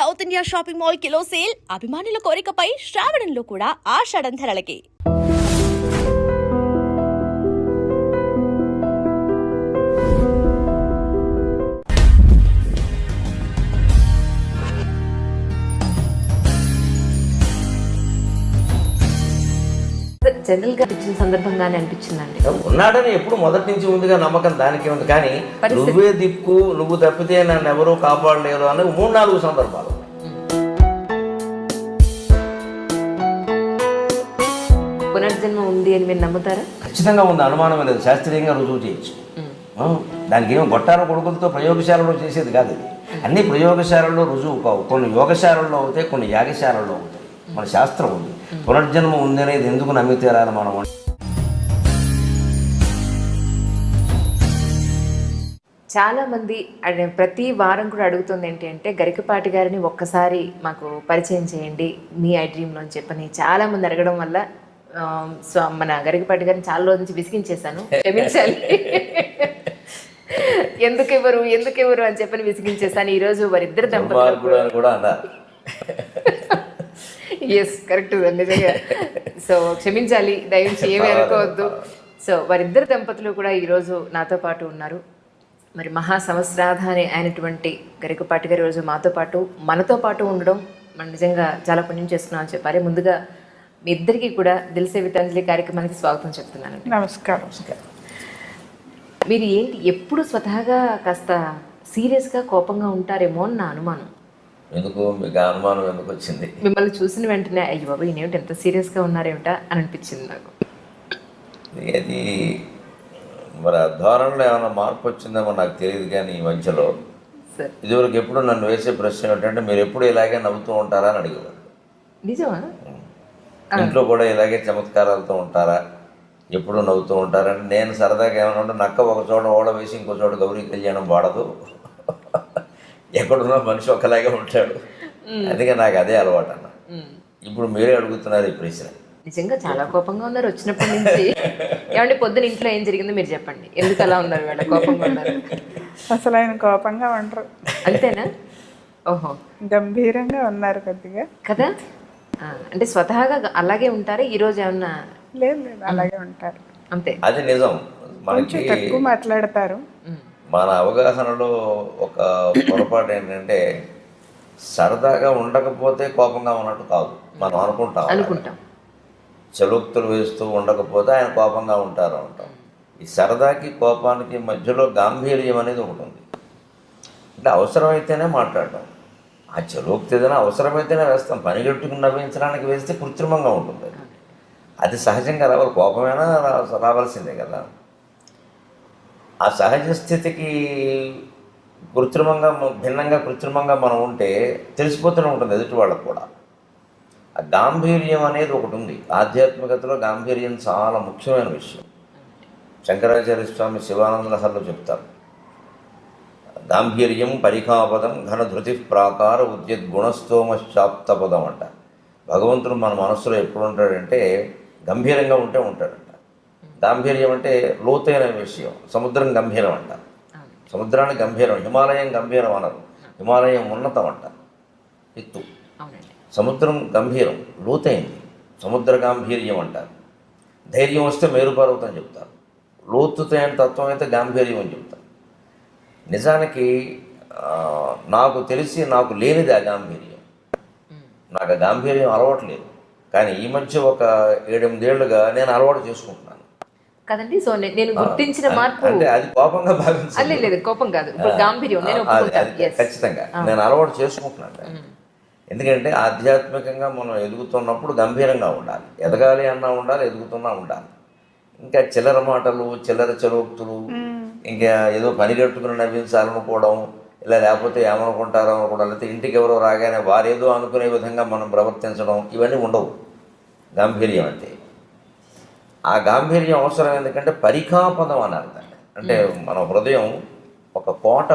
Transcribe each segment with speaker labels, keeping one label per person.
Speaker 1: South India shopping mall kilo sale అభిమానుల కోరికపై శ్రావణంలో కూడా ఆషాఢం ధరలకి.
Speaker 2: General గా ఇచ్చిన సందర్భంగానే అనిపించిందండి.
Speaker 3: ఉన్నాడని ఎప్పుడు మొదటి నుంచి ఉందిగా నమ్మకం, దానికి ఉంది. కానీ నువ్వే దిక్కు, నువ్వు తప్పితే నన్ను ఎవరూ కాపాడలేరు అని 3-4 సందర్భాలు.
Speaker 2: పునర్జన్మ ఉంది అని మీరు నమ్ముతారా?
Speaker 3: ఖచ్చితంగా ఉంది, అనుమానం లేదు. శాస్త్రీయంగా రుజువు చేయొచ్చు. దానికి ఏమో గొట్టాల కొడుకులతో ప్రయోగశాలలో చేసేది కాదు. ఇది అన్ని ప్రయోగశాలలో రుజువు కావు. కొన్ని యోగశాలల్లో అవుతాయి, కొన్ని యాగశాలల్లో అవుతాయి. మన శాస్త్రం ఉంది, పునర్జన్మ ఉంది అనేది ఎందుకు నమ్మి తీరాలి మనం.
Speaker 2: చాలా మంది ప్రతి వారం కూడా అడుగుతుంది ఏంటి అంటే, గరికపాటి గారిని ఒక్కసారి మాకు పరిచయం చేయండి మీ ఐ డ్రీమ్లో అని చెప్పని చాలా మంది అడగడం వల్ల సో మన గరికపాటి గారిని చాలా రోజు నుంచి విసిగించేశాను, క్షమించాలి. ఎందుకెవరు అని చెప్పని విసిగించేసాను. ఈరోజు వారిద్దరు దంపతులు
Speaker 3: కూడా అన్నారు.
Speaker 2: ఎస్, కరెక్ట్ నిజంగా. సో క్షమించాలి, దయించి ఏమీ అనుకోవద్దు. సో వారిద్దరు దంపతులు కూడా ఈరోజు నాతో పాటు ఉన్నారు. మరి మహా సంవత్సరాధాని అయినటువంటి గరికపాటి గారు ఈరోజు మాతో పాటు మనతో పాటు ఉండడం మనం నిజంగా చాలా పుణ్యం చేస్తున్నాం అని చెప్పారు. ముందుగా మీ ఇద్దరికి కూడా దిల్ సే వితంజలి కార్యక్రమానికి స్వాగతం చెప్తున్నాను.
Speaker 4: నమస్కారం.
Speaker 2: మీరు ఏంటి ఎప్పుడు స్వతహాగా కాస్త సీరియస్గా కోపంగా ఉంటారేమో అని నా అనుమానం.
Speaker 3: ఎందుకు మీకు అనుమానం ఎందుకు వచ్చింది?
Speaker 2: మిమ్మల్ని చూసిన వెంటనే అయ్యో బాబు ఈయనేమిటి ఎంత సీరియస్గా ఉన్నారేమిటా అని అనిపించింది నాకు.
Speaker 3: అది మరి ఆ ధోరణిలో ఏమైనా మార్పు వచ్చిందేమో నాకు తెలియదు. కానీ ఈ మధ్యలో ఇదివరకు ఎప్పుడు నన్ను వేసే ప్రశ్న ఏంటంటే, మీరు ఎప్పుడు ఇలాగే నవ్వుతూ ఉంటారా అని అడిగేవారు.
Speaker 2: నిజమా?
Speaker 3: ఇంట్లో కూడా ఇలాగే చమత్కారాలతో ఉంటారా, ఎప్పుడు నవ్వుతూ ఉంటారని. నేను సరదాగా ఏమైనా ఉంటే, నక్క ఒక చోట ఓడ వేసి ఇంకో చోట గౌరీ కళ్యాణం వాడదు, ఎక్కడున్నా మనిషి ఒకలాగే ఉంటాడు. అందుకే నాకు అదే అలవాటు అన్న. ఇప్పుడు మీరే అడుగుతున్నారు ఈ ప్రశ్న.
Speaker 2: నిజంగా చాలా కోపంగా ఉన్నారు వచ్చినప్పటి నుంచి. ఏమంటే పొద్దున ఇంట్లో ఏం జరిగిందో మీరు చెప్పండి, ఎందుకు అలా ఉన్నారు వీళ్ళ కోపంగా ఉన్నారు?
Speaker 4: అసలు ఆయన కోపంగా ఉండరు.
Speaker 2: అంతేనా? ఓహో,
Speaker 4: గంభీరంగా ఉన్నారు కొద్దిగా
Speaker 2: కదా. అంటే స్వతహాగా అలాగే ఉంటారా? ఈరోజు ఏమన్నా?
Speaker 4: లేదు, అలాగే ఉంటారు.
Speaker 2: అంతే,
Speaker 3: అది నిజం.
Speaker 4: కొంచెం తక్కువ మాట్లాడతారు.
Speaker 3: మన అవగాహనలో ఒక పొరపాటు ఏంటంటే, సరదాగా ఉండకపోతే కోపంగా ఉన్నట్టు కాదు మనం అనుకుంటాం. చలోక్తులు వేస్తూ ఉండకపోతే ఆయన కోపంగా ఉంటారు అంటాం. ఈ సరదాకి కోపానికి మధ్యలో గాంభీర్యం అనేది ఒకటి ఉంది. అంటే అవసరమైతేనే మాట్లాడటం. ఆ చలోక్తి ఏదైనా అవసరమైతేనే వేస్తాం, పనిగట్టుకుని నవ్వించడానికి వేస్తే కృత్రిమంగా ఉంటుంది. అది సహజంగా రావాలి, కోపమైనా రావాల్సిందే కదా. ఆ సహజ స్థితికి కృత్రిమంగా మనం ఉంటే తెలిసిపోతూనే ఉంటుంది ఎదుటి వాళ్ళకు కూడా. ఆ గాంభీర్యం అనేది ఒకటి ఉంది. ఆధ్యాత్మికతలో గాంభీర్యం చాలా ముఖ్యమైన విషయం. శంకరాచార్య స్వామి శివానంద లహరిలో చెప్తారు, గాంభీర్యం పరిఖాపదం ఘనధృతి ప్రాకార ఉద్యద్గుణస్తోమశ్చాప్తపదం అంట. భగవంతుడు మన మనస్సులో ఎప్పుడు ఉంటాడంటే గంభీరంగా ఉంటాడంట. గాంభీర్యం అంటే లోతైన విషయం. సముద్రం గంభీరం అంట, సముద్రాన్ని గంభీరం. హిమాలయం గంభీరం అనరు, హిమాలయం ఉన్నతం అంట, ఎత్తు. సముద్రం గంభీరం, లోతైంది, సముద్ర గాంభీర్యం అంటారు. ధైర్యం వస్తే మేరుపర్వతం చెప్తారు. లోతుతైన తత్వం అయితే గాంభీర్యం అని చెప్తారు. నిజానికి నాకు తెలిసి నాకు లేనిది ఆ గాంభీర్యం. నాకు ఆ గాంభీర్యం అలవాట్లేదు. కానీ ఈ మధ్య ఒక 7-8 ఏళ్ళుగా నేను అలవాటు చేసుకుంటున్నాను
Speaker 2: కదండి. సో నేను గుర్తించిన మార్పు
Speaker 3: అంటే అది కోపంగా భావించాలి.
Speaker 2: లేదు, కోపం కాదు, గాంభీర్యం.
Speaker 3: ఖచ్చితంగా నేను అలవాటు చేసుకుంటున్నాను. ఎందుకంటే ఆధ్యాత్మికంగా మనం ఎదుగుతున్నప్పుడు గంభీరంగా ఉండాలి. ఎదగాలి అన్నా ఉండాలి, ఎదుగుతున్నా ఉండాలి. ఇంకా చిల్లర మాటలు, చిల్లర చలోక్తులు, ఇంకా ఏదో పనిగట్టుకుని నవ్వించాలనుకోవడం, ఇలా లేకపోతే ఏమనుకుంటారో అనుకోవడం, లేకపోతే ఇంటికి ఎవరో రాగానే వారేదో అనుకునే విధంగా మనం ప్రవర్తించడం, ఇవన్నీ ఉండవు గాంభీర్యం అంటే. ఆ గాంభీర్యం అవసరం ఎందుకంటే పరిఖాపదం అని అర్థం. అంటే మన హృదయం ఒక కోట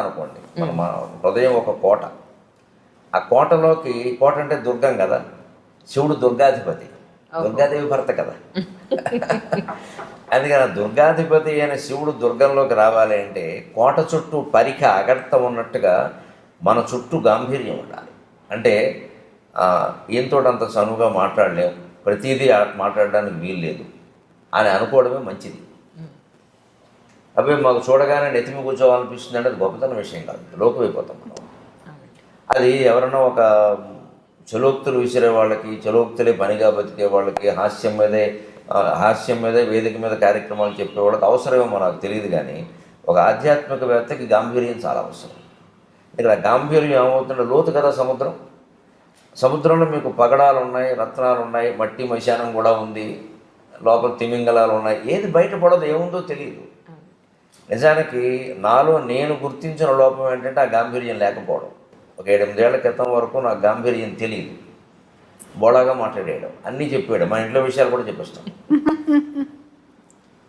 Speaker 3: అనుకోండి. మన హృదయం ఒక కోట. ఆ కోటలోకి, కోట అంటే దుర్గం కదా, శివుడు దుర్గాధిపతి, దుర్గాదేవి భర్త కదా. అందుకని దుర్గాధిపతి అయిన శివుడు దుర్గంలోకి రావాలి అంటే కోట చుట్టూ పరిఖ అగడత ఉన్నట్టుగా మన చుట్టూ గాంభీర్యం ఉండాలి. అంటే ఈయనతో అంత చనువుగా మాట్లాడలేం, ప్రతిదీ మాట్లాడడానికి వీలు లేదు అని అనుకోవడమే మంచిది. అవి మాకు చూడగానే నెత్తిమి కూర్చోవాలనిపిస్తుంది అంటే అది గొప్పతన విషయం కాదు, లోకమైపోతాం మనం. అది ఎవరైనా ఒక చలోక్తులు విసిరే వాళ్ళకి, చలోక్తులే పనిగా బతికే వాళ్ళకి, హాస్యం మీదే వేదిక మీద కార్యక్రమాలు చెప్పే వాళ్ళకి అవసరమేమో నాకు తెలియదు, కానీ ఒక ఆధ్యాత్మికవేత్తకి గాంభీర్యం చాలా అవసరం. ఇక్కడ గాంభీర్యం ఏమవుతుంటే లోతు కదా సముద్రంలో మీకు పగడాలు ఉన్నాయి, రత్నాలు ఉన్నాయి, మట్టి మశానం కూడా ఉంది, లోపల తిమింగలాలు ఉన్నాయి, ఏది బయటపడదు, ఏముందో తెలియదు. నిజానికి నాలో నేను గుర్తించిన లోపం ఏంటంటే ఆ గాంభీర్యం లేకపోవడం. ఒక 7-8 ఏళ్ల క్రితం వరకు నాకు గాంభీర్యం తెలియదు, బోళాగా మాట్లాడేయడం, అన్నీ చెప్పాడు, మన ఇంట్లో విషయాలు కూడా చెప్పేస్తాం.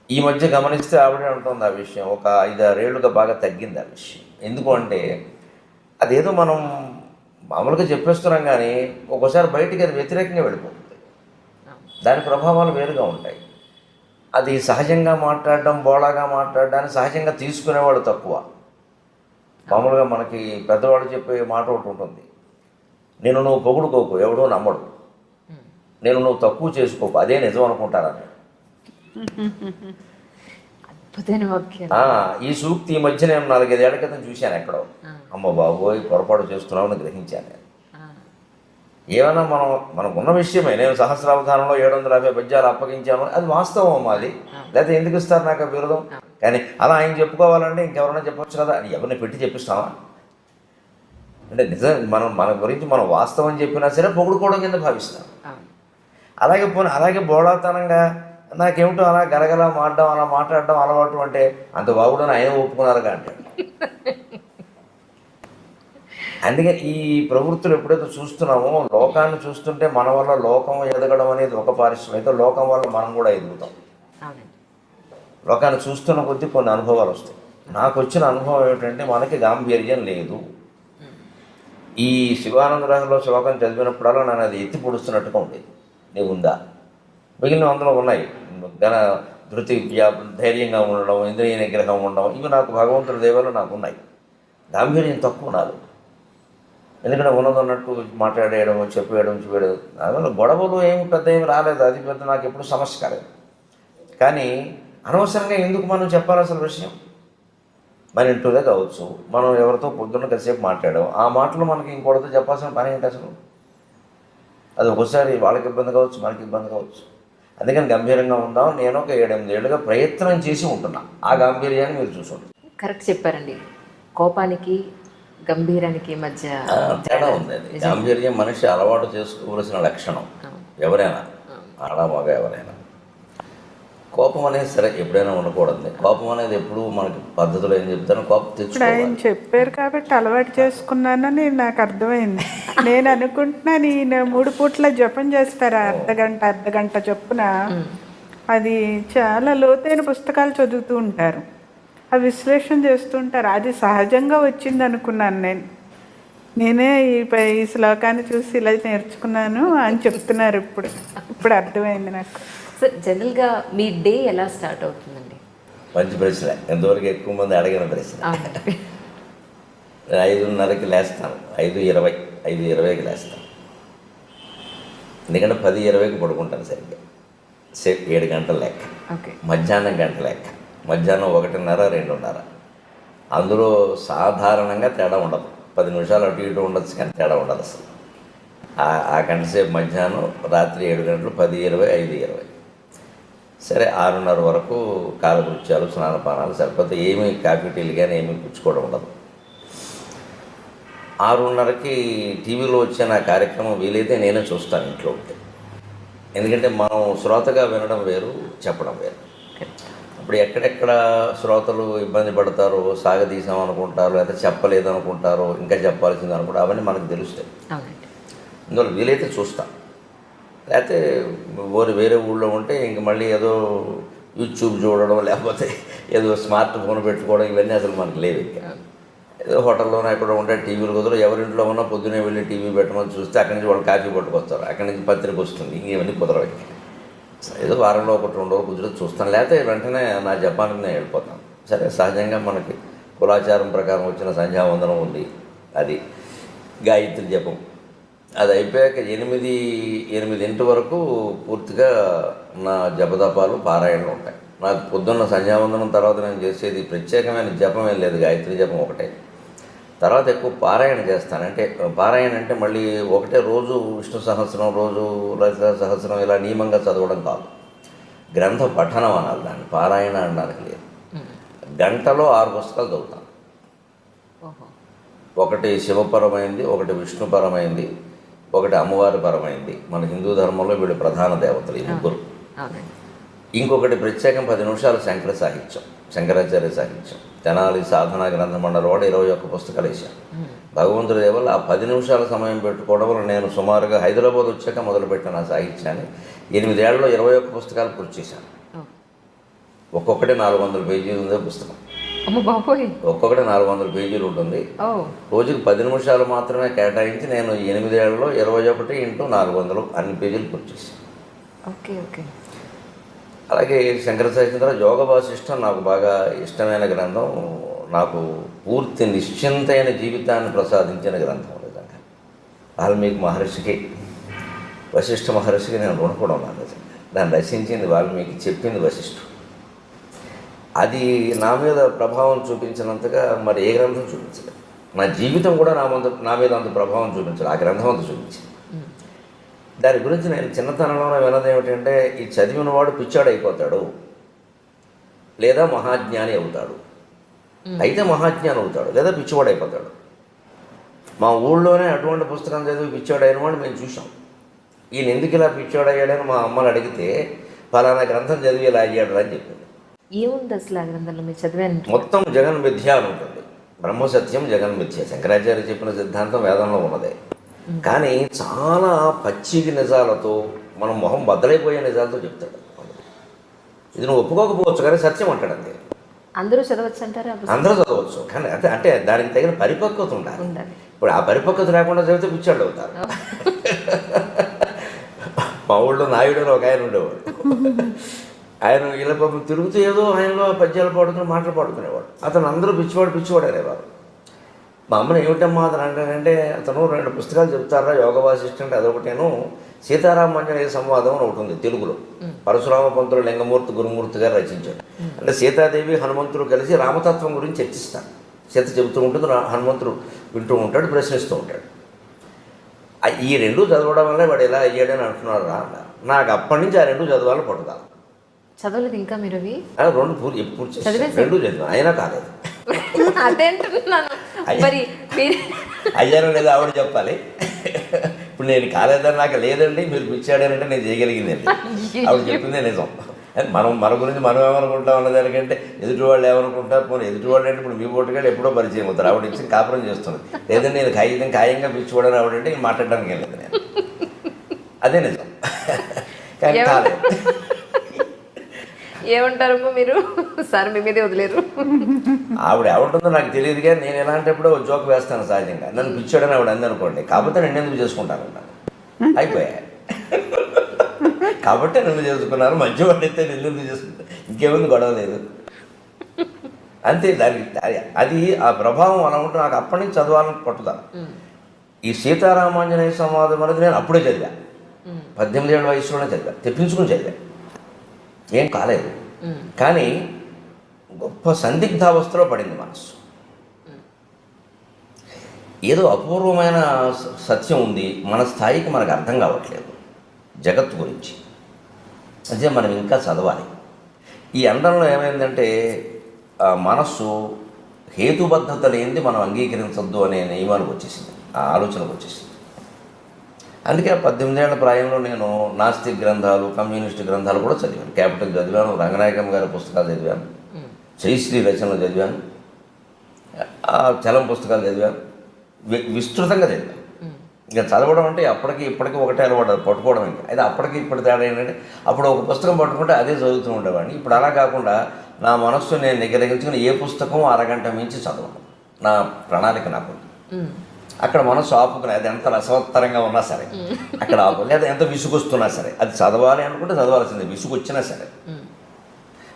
Speaker 3: ఈ మధ్య గమనిస్తే ఆవిడే ఉంటుంది ఆ విషయం, ఒక 5-6 ఏళ్ళుగా బాగా తగ్గింది ఆ విషయం. ఎందుకు అంటే అదేదో మనం మామూలుగా చెప్పేస్తున్నాం, కానీ ఒక్కోసారి బయటికి అది వ్యతిరేకంగా వెళ్ళిపోతుంది, దాని ప్రభావాలు వేరుగా ఉంటాయి. అది సహజంగా మాట్లాడడం, బోళాగా మాట్లాడడాన్ని సహజంగా తీసుకునేవాడు తక్కువ. మామూలుగా మనకి పెద్దవాళ్ళు చెప్పే మాట ఒకటి ఉంటుంది, నేను నువ్వు పొగుడుకోకు ఎవడో నమ్మడు, నేను నువ్వు తక్కువ చేసుకోకు అదే నిజం అనుకుంటారని. ఈ సూక్తి ఈ మధ్య నేను 4-5 ఏళ్ల క్రితం చూశాను ఎక్కడో. అమ్మ బాబోయ్ పొరపాటు చేస్తున్నామని గ్రహించాను నేను. ఏమైనా మనకున్న విషయమే, నేను సహస్రావధానంలో 750 పద్యాలు అప్పగించాను, అది వాస్తవం అమ్మా, అది లేకపోతే ఎందుకు ఇస్తారు నాకు ఆ బిరుదం? కానీ అలా ఆయన చెప్పుకోవాలంటే ఇంకెవరైనా చెప్పొచ్చు కదా, అని ఎవరిని పెట్టి చెప్పిస్తామా? అంటే నిజం మన గురించి మనం వాస్తవం చెప్పినా సరే పొగుడుకోవడం కింద భావిస్తాం. అలాగే బోళాతనంగా నాకేమిటో అలా గలగల అలా మాట్లాడడం అలవాటు అంటే అంత బాగుడని ఆయన ఒప్పుకున్నారుగా అంటాడు. అందుకే ఈ ప్రవృత్తులు ఎప్పుడైతే చూస్తున్నామో, లోకాన్ని చూస్తుంటే మన వల్ల లోకం ఎదగడం అనేది ఒక పారిశ్రమ, అయితే లోకం వల్ల మనం కూడా ఎదుగుతాం. లోకాన్ని చూస్తున్న కొద్దీ కొన్ని అనుభవాలు వస్తాయి. నాకు వచ్చిన అనుభవం ఏమిటంటే మనకి గాంభీర్యం లేదు. ఈ శివానందరాజులో శ్లోకం చదివినప్పుడల్లా నన్ను అది ఎత్తి పొడుస్తున్నట్టుగా ఉండేది, నీవు ఉందా? మిగిలిన అందులో ఉన్నాయి, ధృతి, ధైర్యంగా ఉండడం, ఇంద్రియ నిగ్రహం ఉండడం, ఇవి నాకు భగవంతుడి దేవాలు నాకు ఉన్నాయి. గాంభీర్యం తక్కువ నాది, ఎందుకంటే ఉన్నదన్నట్టు మాట్లాడేయడం, చెప్పేయడం. అందువల్ల గొడవలు పెద్ద ఏమి రాలేదు, అది పెద్ద నాకు ఎప్పుడు సమస్య కాలేదు. కానీ అనవసరంగా ఎందుకు మనం చెప్పాలి అసలు విషయం? మన ఇంట్లోదే కావచ్చు, మనం ఎవరితో పొద్దున్న కాసేపు మాట్లాడాం, ఆ మాటలు మనకి ఇంకోటితో చెప్పాల్సిన పని ఏంటి అసలు? అది ఒకసారి వాళ్ళకి ఇబ్బంది కావచ్చు, మనకి ఇబ్బంది కావచ్చు. అందుకని గంభీరంగా ఉందాం. నేను ఒక 7-8 ఏళ్ళుగా ప్రయత్నం చేసి ఉంటున్నా, ఆ గాంభీర్యాన్ని మీరు చూసుకోండి.
Speaker 2: కరెక్ట్ చెప్పారండి. కోపానికి గంభీరానికి మధ్య
Speaker 3: తేడా ఉంది. అది గాంభీర్యం మనిషి అలవాటు చేసుకోవలసిన లక్షణం, ఎవరైనా ఆడ మగ ఎవరైనా. కోపం అనేది సరే ఎప్పుడైనా ఉండకూడదు. కోపం అనేది ఎప్పుడు మనకి పద్ధతిలో ఏం చెప్తాను, కోపం తెచ్చుకోవాలి.
Speaker 4: ఆయన చెప్పారు కాబట్టి అలవాటు చేసుకున్నానని నాకు అర్థమైంది. నేను అనుకుంటున్నాను ఈయన 3 పూట్ల జపం చేస్తారా, అర్ధగంట చొప్పున. అది చాలా లోతైన పుస్తకాలు చదువుతూ ఉంటారు, ఆ విశ్లేషణ చేస్తుంటారు. అది సహజంగా వచ్చింది అనుకున్నాను నేనే ఈ శ్లోకాన్ని చూసి ఇలా నేర్చుకున్నాను అని చెప్తున్నారు. ఇప్పుడు అర్థమైంది నాకు.
Speaker 2: సార్, జనరల్గా మీ డే ఎలా స్టార్ట్ అవుతుందండి?
Speaker 3: మంచి ప్రశ్న, ఎంతవరకు ఎక్కువ మంది అడిగిన ప్రశ్న. నేను 5:30కి లేస్తాను, 5:20కి లేస్తాను. ఎందుకంటే 10:20కి పడుకుంటాను సరిగ్గా, 7 గంటల లెక్క. మధ్యాహ్నం గంట లెక్క, మధ్యాహ్నం 1:30, 2:30. అందులో సాధారణంగా తేడా ఉండదు, 10 నిమిషాలు అటు ఇటు ఉండొచ్చు, కానీ తేడా ఉండదు అసలు. ఆ గంట సేపు మధ్యాహ్నం, రాత్రి 7 గంటలు, 10:20, 5:20. సరే 6:30 వరకు కాలకృత్యాలు, స్నానపానాలు సరిపోతే ఏమీ కాఫీ టీలు కానీ ఏమీ పుచ్చుకోవడం ఉండదు. 6:30కి టీవీలో వచ్చే నా కార్యక్రమం వీలైతే నేనే చూస్తాను ఇంట్లో ఉంటే. ఎందుకంటే మనం శ్రోతగా వినడం వేరు, చెప్పడం వేరు. ఇప్పుడు ఎక్కడెక్కడ శ్రోతలు ఇబ్బంది పడతారో, సాగదీసాం అనుకుంటారు, లేకపోతే చెప్పలేదు అనుకుంటారో, ఇంకా చెప్పాల్సింది అనుకుంటారు, అవన్నీ మనకు తెలుస్తాయి. అందువల్ల వీలైతే చూస్తాం. లేకపోతే వేరే ఊళ్ళో ఉంటే ఇంక మళ్ళీ ఏదో యూట్యూబ్ చూడడం, లేకపోతే ఏదో స్మార్ట్ ఫోన్ పెట్టుకోవడం, ఇవన్నీ అసలు మనకు లేవు. ఇంకా ఏదో హోటల్లోనే ఎక్కడ ఉంటే టీవీలు కుదరదు. ఎవరింట్లో ఉన్నా పొద్దునే వెళ్ళి టీవీ పెట్టమని చూస్తే అక్కడి నుంచి వాళ్ళు కాఫీ పట్టుకొస్తారు, అక్కడి నుంచి పత్రిక వస్తుంది, ఇవన్నీ కుదరవు. ఏదో వారంలో 1-2 రోజులు కుదిరి చూస్తాను, లేకపోతే వెంటనే నా జపానికి నేను వెళ్ళిపోతాను. సరే, సహజంగా మనకి కులాచారం ప్రకారం వచ్చిన సంధ్యావందనం ఉంది, అది గాయత్రి జపం. అది అయిపోయాక 8 వరకు పూర్తిగా నా జపదపాలు పారాయణలు ఉంటాయి. నాకు పొద్దున్న సంధ్యావందనం తర్వాత నేను చేసేది ప్రత్యేకమైన జపం ఏం లేదు, గాయత్రి జపం ఒకటే. తర్వాత ఎక్కువ పారాయణ చేస్తాను. అంటే పారాయణ అంటే మళ్ళీ ఒకటే రోజు విష్ణు సహస్రం, రోజు లలిత సహస్రం ఇలా నియమంగా చదవడం కాదు, గ్రంథ పఠనం అనాలి దాన్ని, పారాయణ అనడానికి లేదు. గంటలో 6 పుస్తకాలు చదువుతాను. ఒకటి శివపరమైంది, ఒకటి విష్ణుపరమైంది, ఒకటి అమ్మవారి పరమైంది. మన హిందూ ధర్మంలో వీళ్ళు ప్రధాన దేవతలు ఈ ముగ్గురు. ఇంకొకటి ప్రత్యేకం 10 నిమిషాలు శంకర సాహిత్యం, శంకరాచార్య సాహిత్యం. తెనాలి సాధనా గ్రంథ మండలి వాడు 21 పుస్తకాలు వేశాను. భగవంతుడి దేవల్ల ఆ 10 నిమిషాల సమయం పెట్టుకోవడం వల్ల నేను సుమారుగా హైదరాబాద్ వచ్చాక మొదలుపెట్టిన ఆ సాహిత్యాన్ని 8 ఏళ్లలో 21 పుస్తకాలు పూర్తి చేశాను. ఒక్కొక్కటి 400 పేజీలు ఉందే పుస్తకం. ఒక్కొక్కటి 400 పేజీలు ఉంటుంది. రోజుకి 10 నిమిషాలు మాత్రమే కేటాయించి నేను 8 ఏళ్లలో 21 × 400 అన్ని పేజీలు పూర్తి చేశాను. అలాగే శంకర సాహిత్యం యోగ వాసిష్టం నాకు బాగా ఇష్టమైన గ్రంథం. నాకు పూర్తి నిశ్చింతైన జీవితాన్ని ప్రసాదించిన గ్రంథం నిజంగా. వాల్మీకి మహర్షికి, వశిష్ఠ మహర్షికి నేను రుణపడి ఉన్నాను నిజంగా. దాన్ని రచించింది వాల్మీకి, చెప్పింది వశిష్ఠుడు. అది నా మీద ప్రభావం చూపించినంతగా మరి ఏ గ్రంథం చూపించలేదు. నా జీవితం కూడా నా మీద అంత ప్రభావం చూపించలేదు, ఆ గ్రంథం అంత చూపించింది. దాని గురించి నేను చిన్నతనంలో విన్నది ఏమిటంటే, ఈ చదివిన వాడు పిచ్చాడు అయిపోతాడు, లేదా మహాజ్ఞాని అవుతాడు. అయితే మహాజ్ఞాని అవుతాడు, లేదా పిచ్చివాడు అయిపోతాడు. మా ఊళ్ళోనే అటువంటి పుస్తకం చదివి పిచ్చాడు అయిన వాడు మేము చూసాం. ఈయన ఎందుకు ఇలా పిచ్చాడు అయ్యాడని మా అమ్మని అడిగితే, ఫలానా గ్రంథం చదివి ఇలా అయ్యాడు అని చెప్పింది.
Speaker 2: ఏముంది అసలు ఆ గ్రంథంలో మీరు చదివాను?
Speaker 3: మొత్తం జగన్ మిథ్య అని ఉంటుంది. బ్రహ్మసత్యం జగన్ మిథ్య, శంకరాచార్య చెప్పిన సిద్ధాంతం వేదంలో ఉన్నదే. కానీ చాలా పచ్చికి నిజాలతో, మనం మొహం బద్దలైపోయే నిజాలతో చెప్తాడు. ఇది నువ్వు ఒప్పుకోకపోవచ్చు కానీ సత్యం అంటాడు అంతే.
Speaker 2: అందరూ చదవచ్చు అంటారా?
Speaker 3: అందరూ చదవచ్చు, కానీ అంటే దానికి తగిన పరిపక్వత ఉండాలి. ఇప్పుడు ఆ పరిపక్వత లేకుండా చదివితే పిచ్చాడు అవుతారు. మా ఊళ్ళో నాయుడు అని ఒక ఆయన ఉండేవాడు. ఆయన ఇలా పాపం తిరుగుతూ ఏదో ఆయనలో పద్యాలు పాడుకుని మాటలు పాడుకునేవాడు. అతను అందరూ పిచ్చివాడు అనేవారు. మా అమ్మని ఏమిటమ్మా అతను అంటాడంటే, అతను 2 పుస్తకాలు చెప్తారా, యోగ వాసిష్ఠం అంటే అదొకటేను, సీతారామాంజనేయ సంవాదం అని ఒకటి ఉంది తెలుగులో. పరశురామ పంతులు లింగమూర్తి గురుమూర్తి గారు రచించారు. అంటే సీతాదేవి హనుమంతుడు కలిసి రామతత్వం గురించి చర్చిస్తారు. సీత చెబుతూ ఉంటుంది, హనుమంతుడు వింటూ ఉంటాడు, ప్రశ్నిస్తూ ఉంటాడు. ఈ 2 చదవడం వల్ల వాడు ఎలా అయ్యాడని అంటున్నారు రా. నాకు అప్పటి నుంచి ఆ 2 చదవాలని పట్టుదల.
Speaker 2: చదవలేదు ఇంకా మీరు? అవి
Speaker 3: 2 ఎప్పుడు 2 చదివాను, అయినా కాలేదు.
Speaker 2: అదేంటున్నాను మరి.
Speaker 3: అయ్యానో లేదా ఆవిడ చెప్పాలి. ఇప్పుడు నేను కాలేదని నాకు లేదండి, మీరు పిచ్చాడానంటే నేను చేయగలిగిందండి. ఆవిడ చెప్పిందే నిజం. మన గురించి మనం ఏమనుకుంటాం అన్నదానికంటే ఎదుటి వాళ్ళు ఏమనుకుంటారు. పోనీ ఎదుటి వాళ్ళు అంటే ఇప్పుడు మీ పోటుగాడు ఎప్పుడో పరిచయం అవుతారు. ఆవిడ ఇచ్చి కాపురం చేస్తుంది. లేదంటే నేను ఖాయంగా పిచ్చిపోవడానికి ఆవిడంటే నేను మాట్లాడడానికి వెళ్ళలేదు నేను. అదే నిజం. కానీ కాలేదు.
Speaker 2: ఏమంటారమ్మా మీరు? సార్ మీ మీదే వదిలేరు.
Speaker 3: ఆవిడ ఏమంటుందో నాకు తెలియదు, కానీ నేను ఎలాంటప్పుడు జోక్ వేస్తాను సహజంగా. నన్ను పిచ్చాడని ఆవిడ అందనుకోండి, కాకపోతే నేను ఎందుకు చేసుకుంటాను అయిపోయా. కాబట్టి నన్ను చేసుకున్నారు, మంచివాడు అయితే నేను ఎందుకు చేసుకుంటాను, ఇంకేముంది, గొడవ లేదు అంతే. అది ఆ ప్రభావం అలా ఉంటే నాకు అప్పటి నుంచి చదవాలని పట్టుదల. ఈ సీతారామాంజనేయ సంవాదం అనేది నేను అప్పుడే చదివా, 18 ఏళ్ళ వయసులోనే చదివా, తెప్పించుకుని చదివా. ఏం కాలేదు, కానీ గొప్ప సందిగ్ధావస్థలో పడింది మనసు. ఏదో అపూర్వమైన సత్యం ఉంది, మన స్థాయికి మనకు అర్థం కావట్లేదు జగత్తు గురించి. అదే మనం ఇంకా చదవాలి. ఈ అండంలో ఏమైందంటే మనస్సు హేతుబద్ధత లేనిది మనం అంగీకరించద్దు అనే నియమానికి వచ్చేసింది, ఆ ఆలోచనకు వచ్చేసింది. అందుకే 18 ఏళ్ల ప్రాయంలో నేను నాస్తిక్ గ్రంథాలు, కమ్యూనిస్ట్ గ్రంథాలు కూడా చదివాను. క్యాపిటల్ చదివాను, రంగనాయకం గారి పుస్తకాలు చదివాను, శ్రీశ్రీ రచనలు చదివాను, చలం పుస్తకాలు చదివాను, విస్తృతంగా చదివాను. ఇంకా చదవడం అంటే అప్పటికి ఇప్పటికీ ఒకటే అలవాటు, పట్టుకోవడం. ఇంకా అయితే అప్పటికి ఇప్పటి తేడా ఏంటంటే, అప్పుడు ఒక పుస్తకం పట్టుకుంటే అదే చదువుతూ ఉండేవాడిని. ఇప్పుడు అలా కాకుండా నా మనస్సు నేను నిగ్రహించుకుని ఏ పుస్తకం 1 గంట మించి చదవను. నా ప్రణాళిక నాకు అక్కడ మనసు ఆపుకుని, అది ఎంత రసవత్తరంగా ఉన్నా సరే అక్కడ ఆపు, లేదా ఎంత విసుగొస్తున్నా సరే అది చదవాలి అనుకుంటే చదవాల్సిందే, విసుగు వచ్చినా సరే.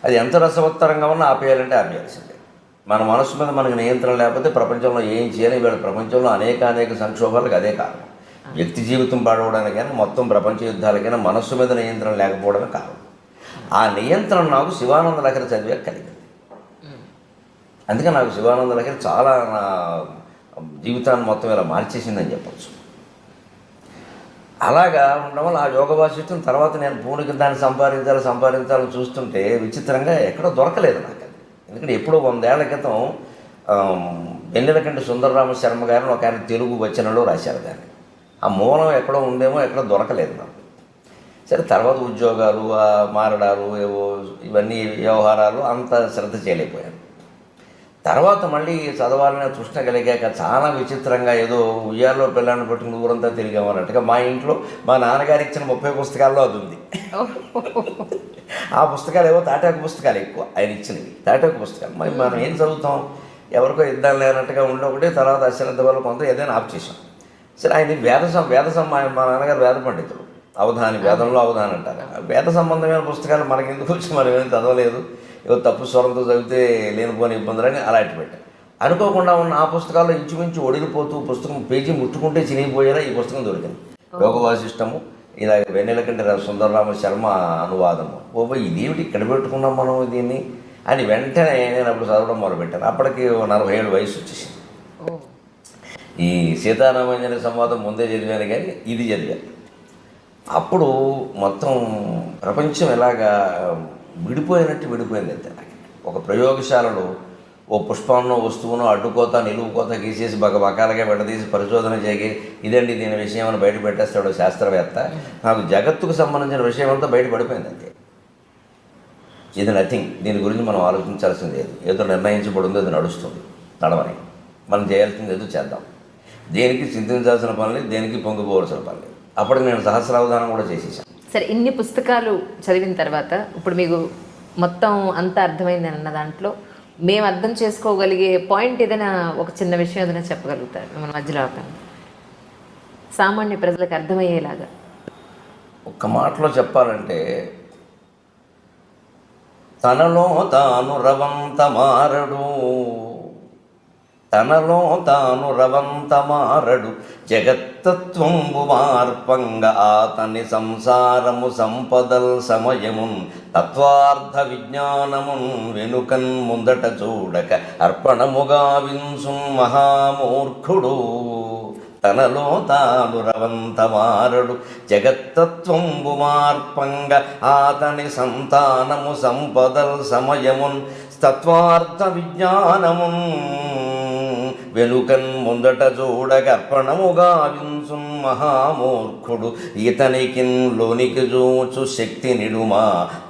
Speaker 3: అది ఎంత రసవత్తరంగా ఉన్నా ఆపేయాలంటే ఆపేయాల్సిందే. మన మనసు మీద మనకు నియంత్రణ లేకపోతే ప్రపంచంలో ఏం చేయాలి? వీళ్ళ ప్రపంచంలో అనేక సంక్షోభాలకు అదే కారణం. వ్యక్తి జీవితం పాడవడానికైనా మొత్తం ప్రపంచ యుద్ధాలకైనా మనస్సు మీద నియంత్రణ లేకపోవడమే కారణం. ఆ నియంత్రణ నాకు శివానంద లహరి చదివాక కలిగింది. అందుకే నాకు శివానంద లహరి చాలా నా జీవితాన్ని మొత్తం ఇలా మార్చేసిందని చెప్పచ్చు. అలాగా ఉండడం వల్ల ఆ యోగ వాసిష్టం తర్వాత నేను పూనికి దాన్ని సంపాదించాలని చూస్తుంటే విచిత్రంగా ఎక్కడో దొరకలేదు నాకు అది. ఎందుకంటే ఎప్పుడో 100 ఏళ్ల క్రితం వెన్నెలకంటి సుందరరామ శర్మ గారిని ఒక ఆయన తెలుగు వచనంలో రాశారు దాన్ని. ఆ మూలం ఎక్కడో ఉందేమో ఎక్కడో దొరకలేదు నాకు. సరే తర్వాత ఉద్యోగాలు మారడాలు ఏవో ఇవన్నీ వ్యవహారాలు అంత శ్రద్ధ చేయలేకపోయాను. తర్వాత మళ్ళీ చదవాలనే తృష్ణ కలిగాక చాలా విచిత్రంగా ఏదో ఉయ్యాల్లో పిల్లాన్ని పట్టుకుని ఊరంతా తిరిగామన్నట్టుగా మా ఇంట్లో మా నాన్నగారు ఇచ్చిన 30 పుస్తకాల్లో అది ఉంది. ఆ పుస్తకాలు ఏవో తాటాకు పుస్తకాలు ఎక్కువ ఆయన ఇచ్చినవి, తాటాకు పుస్తకాలు. మరి మనం ఏం చదువుతాం? ఎవరికో ఇద్దాం లేనట్టుగా ఉండి ఒకటి, తర్వాత అశ్రద్ధ వల్ల కొంత ఏదైనా ఆఫ్ చేసాం. సరే ఆయన వేదసం మా నాన్నగారు వేద పండితుడు, అవధాని, వేదంలో అవధాని అంటారు. వేద సంబంధమైన పుస్తకాలు మనకి ఎందుకు వచ్చి మనం ఏం చదవలేదు, ఏదో తప్పు స్వరంతో చదివితే లేనిపోని ఇబ్బందులని అలా అట్టి పెట్టారు. అనుకోకుండా ఉన్న ఆ పుస్తకాల్లో ఇంచుమించు ఒడిగిపోతూ పుస్తకం పేజీ ముట్టుకుంటే చినిగిపోయేలా ఈ పుస్తకం దొరికింది. యోగ వాసిష్టము, ఇలా వెన్నెలకంటి సుందరరామ శర్మ అనువాదము. ఇదేమిటి ఇక్కడ పెట్టుకున్నాం మనం దీన్ని అని వెంటనే నేను అప్పుడు చదవడం మొదలుపెట్టాను. అప్పటికి 47 వయసు వచ్చేసింది. ఈ సీతారామాంజన సంవాదం ముందే చదివాను కానీ ఇది చదివాను. అప్పుడు మొత్తం ప్రపంచం ఎలాగా విడిపోయింది అంతే. నాకు ఒక ప్రయోగశాలలో ఓ పుష్పంలో వస్తువును అడ్డుకోత నిలువుకోత గీసేసి బకాలుగా విడదీసి పరిశోధన చేసి ఇదండి దీని విషయం అని బయట పెట్టేస్తాడు శాస్త్రవేత్త. నాకు జగత్తుకు సంబంధించిన విషయం అంతా బయట పడిపోయింది అంతే. ఇది నథింగ్. దీని గురించి మనం ఆలోచించాల్సింది లేదు. ఏదో నిర్ణయించబడిందో అది నడుస్తుంది, నడవని. మనం చేయాల్సింది ఏదో చేద్దాం. దేనికి చింతించాల్సిన పని లేదు, దేనికి పొంగిపోవాల్సిన పని లేదు. అప్పటికి నేను సహస్రావధానం కూడా చేసేసాను.
Speaker 2: సరే, ఇన్ని పుస్తకాలు చదివిన తర్వాత ఇప్పుడు మీకు మొత్తం అంతా అర్థమైంది అన్న దాంట్లో మేము అర్థం చేసుకోగలిగే పాయింట్ ఏదైనా ఒక చిన్న విషయం ఏదైనా చెప్పగలుగుతారు మిమ్మల్ని మధ్యలో ఆపాను, సామాన్య ప్రజలకు అర్థమయ్యేలాగా?
Speaker 3: ఒక్క మాటలో చెప్పాలంటే, తనలో తాను రవంత మారడు, తనలో తాను రవంత మారడు, జగత్తత్వంబు మార్పంగ ఆతని సంసారము సంపదల్ సమయమున్ తత్వార్థ విజ్ఞానమున్ వెనుకన్ ముందట చూడక అర్పణముగా వింసు మహామూర్ఖుడు. తనలో తాను రవంత మారడు, జగత్తత్వంబు మార్పంగ ఆతని సంతానము సంపదల్ సమయమున్ తత్వార్థ విజ్ఞానమున్ వెనుకన్ ముందట చూడగర్పణముగా వింసున్ మహామూర్ఖుడు. ఇతనికిన్ లోనికి చూచు శక్తి నిడుమా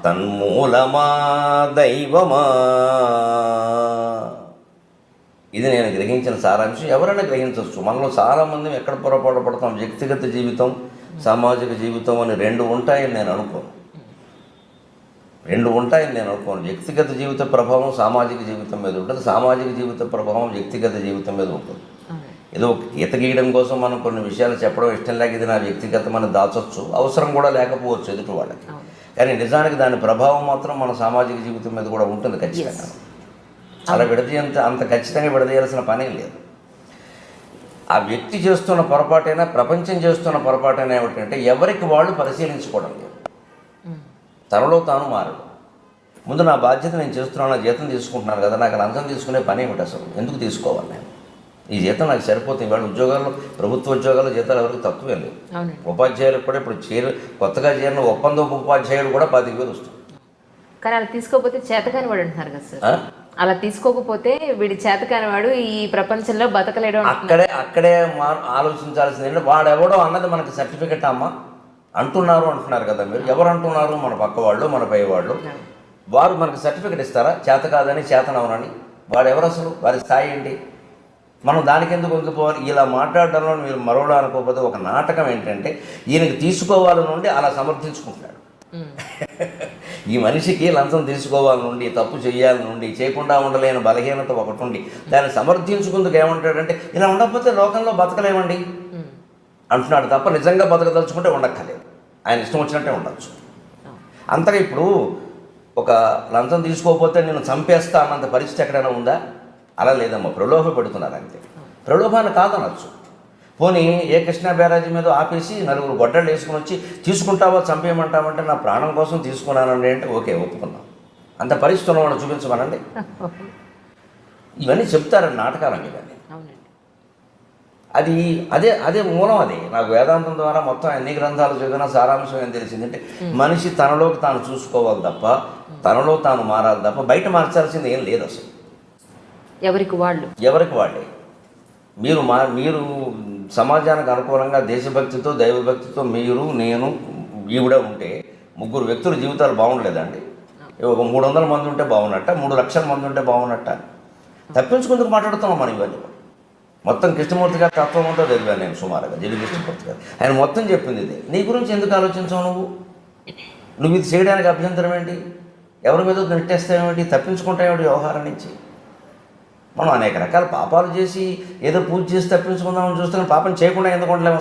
Speaker 3: తన్మూలమా దైవమా. ఇది నేను గ్రహించిన సారాంశం. ఎవరైనా గ్రహించవచ్చు. మనలో చాలామంది ఎక్కడ పొరపాటు పడతాం. వ్యక్తిగత జీవితం, సామాజిక జీవితం అని 2 ఉంటాయని నేను అనుకోను. వ్యక్తిగత జీవిత ప్రభావం సామాజిక జీవితం మీద ఉంటుంది, సామాజిక జీవిత ప్రభావం వ్యక్తిగత జీవితం మీద ఉంటుంది. ఏదో గీత గీయడం కోసం మనం కొన్ని విషయాలు చెప్పడం ఇష్టం లేక ఇది నా వ్యక్తిగతం అని దాచొచ్చు, అవసరం కూడా లేకపోవచ్చు ఎదుటి వాళ్ళకి. కానీ నిజానికి దాని ప్రభావం మాత్రం మన సామాజిక జీవితం మీద కూడా ఉంటుంది ఖచ్చితంగా. అలా అంత ఖచ్చితంగా విడదీయాల్సిన పనే లేదు. ఆ వ్యక్తి చేస్తున్న పొరపాటైనా ప్రపంచం చేస్తున్న పొరపాటైనా ఏమిటంటే ఎవరికి వాళ్ళు పరిశీలించుకోవడం లేదు. తనలో తాను మారడు. ముందు నా బాధ్యత నేను చేస్తున్నాను, నా జీతం తీసుకుంటున్నాను కదా, నాకు లంచం తీసుకునే పని ఏమిటి అసలు? ఎందుకు తీసుకోవాలి? నేను ఈ జీతం నాకు సరిపోతుంది. ఇవాళ ఉద్యోగాల్లో, ప్రభుత్వ ఉద్యోగాల్లో జీతాలు ఎవరికి తక్కువే లేవు. ఉపాధ్యాయులకు కూడా ఇప్పుడు కొత్తగా చేరిన ఒప్పందం ఉపాధ్యాయుడు కూడా 25,000 వస్తుంది.
Speaker 2: కానీ అలా తీసుకోకపోతే చేతకాని వాడు అంటున్నారు కదా సార్. అలా తీసుకోకపోతే వీడి చేతకాని వాడు ఈ ప్రపంచంలో బతకలేడు.
Speaker 3: అక్కడే ఆలోచించాల్సింది వాడెవడో అన్నది మనకి సర్టిఫికెట్ అమ్మా అంటున్నారు కదా మీరు. ఎవరు అంటున్నారు? మన పక్క వాళ్ళు, మన పై వాళ్ళు. వారు మనకు సర్టిఫికెట్ ఇస్తారా చేత కాదని, చేతనవనని? వాడెవరు అసలు? వారి స్థాయి ఏంటి? మనం దానికి ఎందుకు వంగిపోవాలి? ఇలా మాట్లాడడంలో మీరు మరోలా అనుకోకపోతే ఒక నాటకం ఏంటంటే ఈయనకి తీసుకోవాలి నుండి అలా సమర్థించుకుంటున్నాడు. ఈ మనిషికి లంచం తీసుకోవాలి నుండి, తప్పు చేయాలి నుండి, చేయకుండా ఉండలేని బలహీనత ఒకటి ఉండి దాన్ని సమర్థించుకుందుకు ఏమంటాడంటే ఇలా ఉండకపోతే లోకంలో బతకలేమండి అంటున్నాడు తప్ప నిజంగా బతకదలుచుకుంటే ఉండక్కర్లేదు. ఆయన ఇష్టం వచ్చినట్టే ఉండొచ్చు. అంతగా ఇప్పుడు ఒక లంచం తీసుకోకపోతే నేను చంపేస్తా అన్నంత పరిస్థితి ఎక్కడైనా ఉందా? అలా లేదమ్మా, ప్రలోభ పెడుతున్నారు అంతే. ప్రలోభాన్ని కాదనొచ్చు. పోనీ ఏ కృష్ణా బ్యారేజీ మీద ఆపేసి నలుగురు గొడ్డళ్ళు వేసుకుని వచ్చి తీసుకుంటావా చంపేయమంటావంటే నా ప్రాణం కోసం తీసుకున్నానండి అంటే ఓకే, ఒప్పుకుందాం. అంత పరిస్థితి ఉన్నవాడు చూపించమనండి. ఇవన్నీ చెప్తారండి నాటకాలండి ఇవన్నీ. అది అదే మూలం. అది నాకు వేదాంతం ద్వారా మొత్తం ఎన్ని గ్రంథాలు చదివినా సారాంశం ఏం తెలిసిందంటే మనిషి తనలోకి తాను చూసుకోవాలి తప్ప, తనలో తాను మారాలి తప్ప బయట మార్చాల్సింది ఏం లేదు అసలు. ఎవరికి వాళ్ళే. మీరు సమాజానికి అనుకూలంగా దేశభక్తితో దైవభక్తితో మీరు, నేను, ఈవిడ ఉంటే ముగ్గురు వ్యక్తుల జీవితాలు బాగుండలేదండి. ఒక 300 మంది ఉంటే బాగున్నట్ట, 3 లక్షల మంది ఉంటే బాగున్నట్ట. తప్పించుకుందుకు మాట్లాడుతున్నాం మనం ఇవన్నీ. మొత్తం కృష్ణమూర్తి గారి తత్వం అంతా చదివాను నేను సుమారుగా, జిల్లి కృష్ణమూర్తి గారు. ఆయన మొత్తం చెప్పింది ఇది. నీ గురించి ఎందుకు ఆలోచించావు నువ్వు ఇది చేయడానికి అభ్యంతరం ఏంటి? ఎవరి మీద నెట్టేస్తావేమిటి? తప్పించుకుంటావేమిటి వ్యవహారం నుంచి? మనం అనేక రకాల పాపాలు చేసి ఏదో పూజ చేసి తప్పించుకుందామని చూస్తున్నాం. పాపం చేయకుండా ఎందుకు ఉండలేము?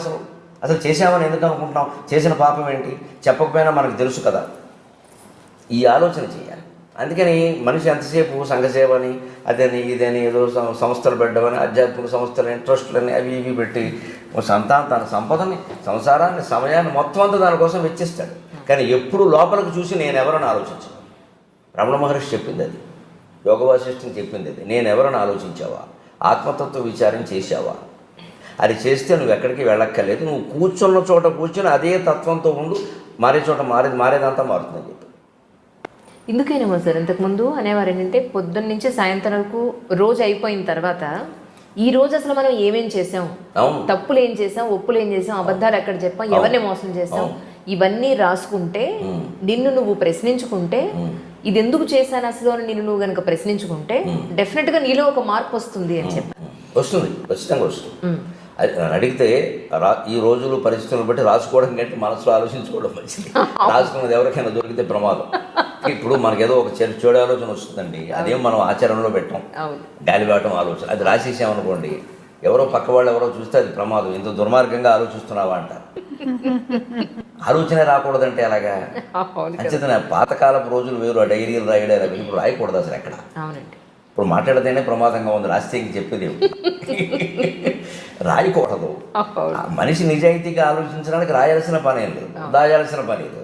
Speaker 3: అసలు చేసామని ఎందుకు అనుకుంటున్నాం? చేసిన పాపం ఏంటి? చెప్పకపోయినా మనకు తెలుసు కదా. ఈ ఆలోచన చేయాలి. అందుకని మనిషి ఎంతసేపు సంఘసేవని అదని ఇదని ఏదో సంస్థలు పెట్టమని, ఆధ్యాత్మిక సంస్థలని, ట్రస్టులని అవి ఇవి పెట్టి తన సంపదని, సంసారాన్ని, సమయాన్ని మొత్తం అంతా దానికోసం వెచ్చిస్తాడు. కానీ ఎప్పుడు లోపలికి చూసి నేను ఎవరని ఆలోచించను. రమణ మహర్షి చెప్పింది అది, యోగ వాసిష్ఠం చెప్పింది అది. నేను ఎవరని ఆలోచించావా? ఆత్మతత్వ విచారం చేశావా? అది చేస్తే నువ్వు ఎక్కడికి వెళ్ళక్కర్లేదు. నువ్వు కూర్చున్న చోట కూర్చొని అదే తత్వంతో ఉండు. మారే చోట మారేదంతా మారుతుందని చెప్పి.
Speaker 2: ఇందుకేనేమో సార్ ఇంతకుముందు అనేవారు ఏంటంటే పొద్దున్న నుంచి సాయంత్రం వరకు రోజు అయిపోయిన తర్వాత ఈ రోజు అసలు మనం ఏమేం చేసాం, తప్పులు ఏం చేసాం, ఒప్పులు ఏం చేసాం, అబద్ధాలు ఎక్కడ చెప్పాం, ఎవరిని మోసం చేసాం, ఇవన్నీ రాసుకుంటే నిన్ను నువ్వు ప్రశ్నించుకుంటే ఇది ఎందుకు చేశాను అసలు అని నిన్ను నువ్వు కనుక ప్రశ్నించుకుంటే డెఫినెట్గా నీలో ఒక మార్పు వస్తుంది అని చెప్పాను.
Speaker 3: వస్తుంది, ఖచ్చితంగా వస్తుంది. అడిగితే ఈ రోజులు పరిస్థితులను బట్టి రాసుకోవడం కంటే మనసులో ఆలోచించుకోవడం మంచిది. రాసుకున్నది ఎవరికైనా దొరికితే ప్రమాదం. ఇప్పుడు మనకేదో ఒక చెడు ఆలోచన వస్తుందండి, అదేం మనం ఆచరణలో పెట్టాం, గాలివాటం ఆలోచన. అది రాసేసామనుకోండి, ఎవరో పక్క వాళ్ళు ఎవరో చూస్తే అది ప్రమాదం. ఇంత దుర్మార్గంగా ఆలోచిస్తున్నావా అంట. ఆలోచనే రాకూడదంటే అలాగా. అంచేత పాతకాలపు రోజులు వేరు, ఆ డైరీలు రాయడారు ఇప్పుడు రాయకూడదు అసలు ఎక్కడ. ఇప్పుడు మాట్లాడితేనే ప్రమాదంగా ఉంది, రాస్తే ఇంక చెప్పేది రాయకూడదు. మనిషి నిజాయితీగా ఆలోచించడానికి రాయాల్సిన పని ఏం లేదు, దాయాల్సిన పని లేదు.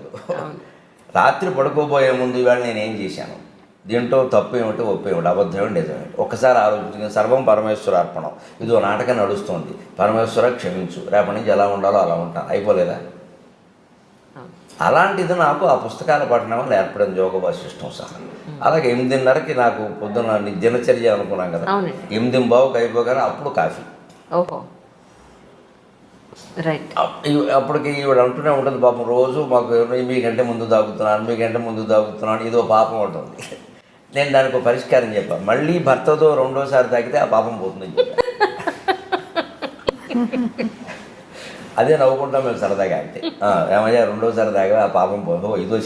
Speaker 3: రాత్రి పడుకోబోయే ముందు ఇవాళ నేనేం చేశాను, దీంట్లో తప్పు ఏమిటో ఒప్పు ఏమిటి, అబద్ధం ఏమిటి, నిజమేంటి ఒక్కసారి ఆలోచించి సర్వం పరమేశ్వర అర్పణం. ఇదో నాటకం నడుస్తుంది, పరమేశ్వర క్షమించు, రేపటి నుంచి ఎలా ఉండాలో అలా ఉంటాను, అయిపోలేదా? అలాంటిది నాకు ఆ పుస్తకాల పఠనం వల్ల ఏర్పడింది యోగ వాసిష్టం సహా. అలాగే 8:30కి నాకు పొద్దున్న దినచర్య అనుకున్నాం కదా, 8:15కి అయిపోగానే అప్పుడు కాఫీ. అప్పటికి ఈవిడ అంటూనే ఉంటుంది పాపం, రోజు మాకు మీకంటే ముందు తాగుతున్నాను, ఇదో పాపం ఉంటుంది. నేను దానికి ఒక పరిష్కారం చెప్పాను, మళ్ళీ భర్తతో రెండోసారి తాగితే ఆ పాపం పోతుందని చెప్పాను. అదే నవ్వుకుంటాం మేము సరదాగా. అంటే ఏమయ్యా రెండోసారి తాగా ఆ పాపం పోదు, ఇదో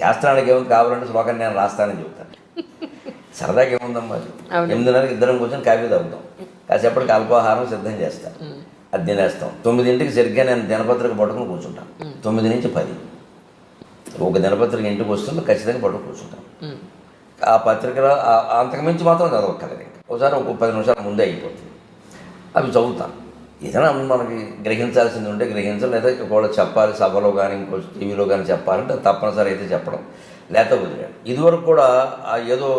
Speaker 3: శాస్త్రానికి ఏముంది, కావాలంటే శ్లోకం నేను రాస్తానని చెప్తాను. సరదాగా ఏముందమ్మా, 8:30కి ఇద్దరం కూర్చొని కాఫీ తాగుతాం, కాసేపటికి అల్పాహారం సిద్ధం చేస్తాం, అది తినేస్తాం. 9ంటికి సరిగ్గా నేను దినపత్రిక పట్టుకుని కూర్చుంటాను. 9 నుంచి 10 ఒక దినపత్రిక ఇంటికి వస్తుంది, ఖచ్చితంగా పట్టుకుని కూర్చుంటాను. ఆ పత్రికలో అంతకుమించి మాత్రం చదవక్కర్లేదు. ఒకసారి ఒక 10 నిమిషాల ముందే అయిపోతుంది. అవి చదువుతాను. ఏదైనా మనకి గ్రహించాల్సింది ఉంటే గ్రహించాలి, లేదా ఒకవేళ చెప్పాలి సభలో కానీ ఇంకో టీవీలో కానీ చెప్పాలంటే తప్పనిసరి అయితే చెప్పడం, లేకపోతే వదిలేడు. ఇదివరకు కూడా ఏదో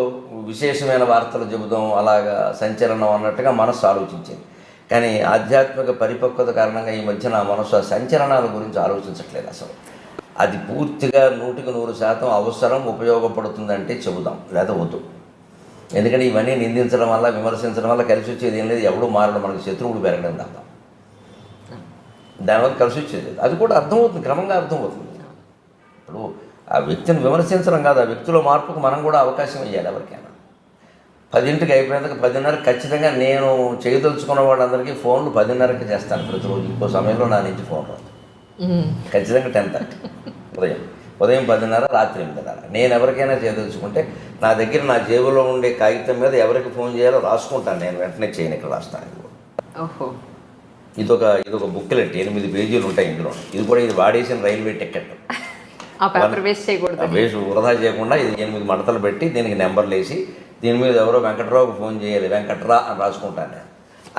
Speaker 3: విశేషమైన వార్తలు చెబుదాం, అలాగా సంచలనం అన్నట్టుగా మనస్సు ఆలోచించేది. కానీ ఆధ్యాత్మిక పరిపక్వత కారణంగా ఈ మధ్య నా మనసు ఆ సంచలనాల గురించి ఆలోచించట్లేదు అసలు. అది పూర్తిగా 100% అవసరం, ఉపయోగపడుతుందంటే చెబుదాం, లేదా వద్దు. ఎందుకంటే ఇవన్నీ నిందించడం వల్ల, విమర్శించడం వల్ల కలిసి వచ్చేది ఏం లేదు, ఎవడూ మారడం, మనకి శత్రువులు పెరగడం తప్ప దానివల్ల కలిసి వచ్చేది లేదు. అది కూడా అర్థమవుతుంది, క్రమంగా అర్థమవుతుంది. ఇప్పుడు ఆ వ్యక్తిని విమర్శించడం కాదు, ఆ వ్యక్తిలో మార్పుకు మనం కూడా అవకాశం ఇవ్వాలి ఎవరికైనా. 10ంటికి అయిపోయినాక 10:30 ఖచ్చితంగా నేను చేయదలుచుకున్న వాళ్ళందరికీ ఫోన్లు 10:30కి చేస్తాను ప్రతిరోజు. ఇంకో సమయంలో నా నుంచి ఫోన్ రాదు, ఖచ్చితంగా 10:30 ఉదయం 10:30, రాత్రి 8:30. నేను ఎవరికైనా చేయదలుచుకుంటే నా దగ్గర నా జేబులో ఉండే కాగితం మీద ఎవరికి ఫోన్ చేయాలో రాసుకుంటాను, నేను వెంటనే చేయను, ఇక్కడ రాస్తాను. ఇదొక బుక్లెట్, 8 పేజీలు ఉంటాయి ఇందులో. ఇది కూడా ఇది వాడేసిన రైల్వే టికెట్, వేస్ట్ వృధా చేయకుండా ఇది 8 మడతలు పెట్టి దీనికి నెంబర్లు వేసి దీని మీద ఎవరో వెంకట్రావుకి ఫోన్ చేయాలి, వెంకట్రా అని రాసుకుంటాను నేను.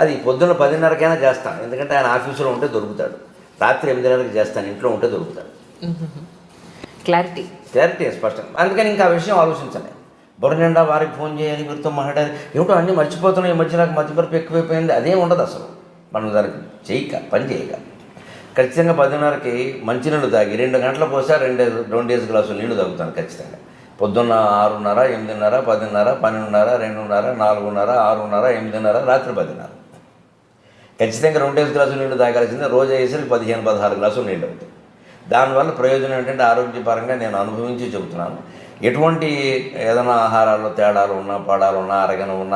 Speaker 3: అది పొద్దున్న 10:30కైనా చేస్తాను, ఎందుకంటే ఆయన ఆఫీసులో ఉంటే దొరుకుతాడు. రాత్రి 8:30కి చేస్తాను, ఇంట్లో ఉంటే దొరుకుతాడు.
Speaker 2: క్లారిటీ
Speaker 3: స్పష్టం. అందుకని ఇంకా ఆ విషయం ఆలోచించాను. బుర్ర నిండా వారికి ఫోన్ చేయాలి, వీరితో మాట్లాడాలి, ఏమిటో అన్నీ మర్చిపోతున్నాం. ఈ మధ్య నాకు మతిమరుపు ఎక్కువైపోయింది. అదేం ఉండదు అసలు, మనం దానికి పని చేయక. ఖచ్చితంగా 10:30కి మంచినీళ్ళు తాగి 2 గంటల పోసా 2 గ్లాసులు నీళ్లు తాగుతాను ఖచ్చితంగా. పొద్దున్న 6:30, 8:30, 10:30, 12:30, 2:30, 4:30, 6:30, 8:30, రాత్రి 10:30. ఖచ్చితంగా 2 గ్లాసులు నీళ్లు తాగాల్సిందే. రోజు అయ్యేసరికి 15-16 గ్లాసులు నీళ్ళు అవుతాయి. దానివల్ల ప్రయోజనం ఏంటంటే ఆరోగ్యపరంగా నేను అనుభవించి చెబుతున్నాను. ఎటువంటి ఏదైనా ఆహారాల్లో తేడాలు ఉన్నా, పడాలు ఉన్నా,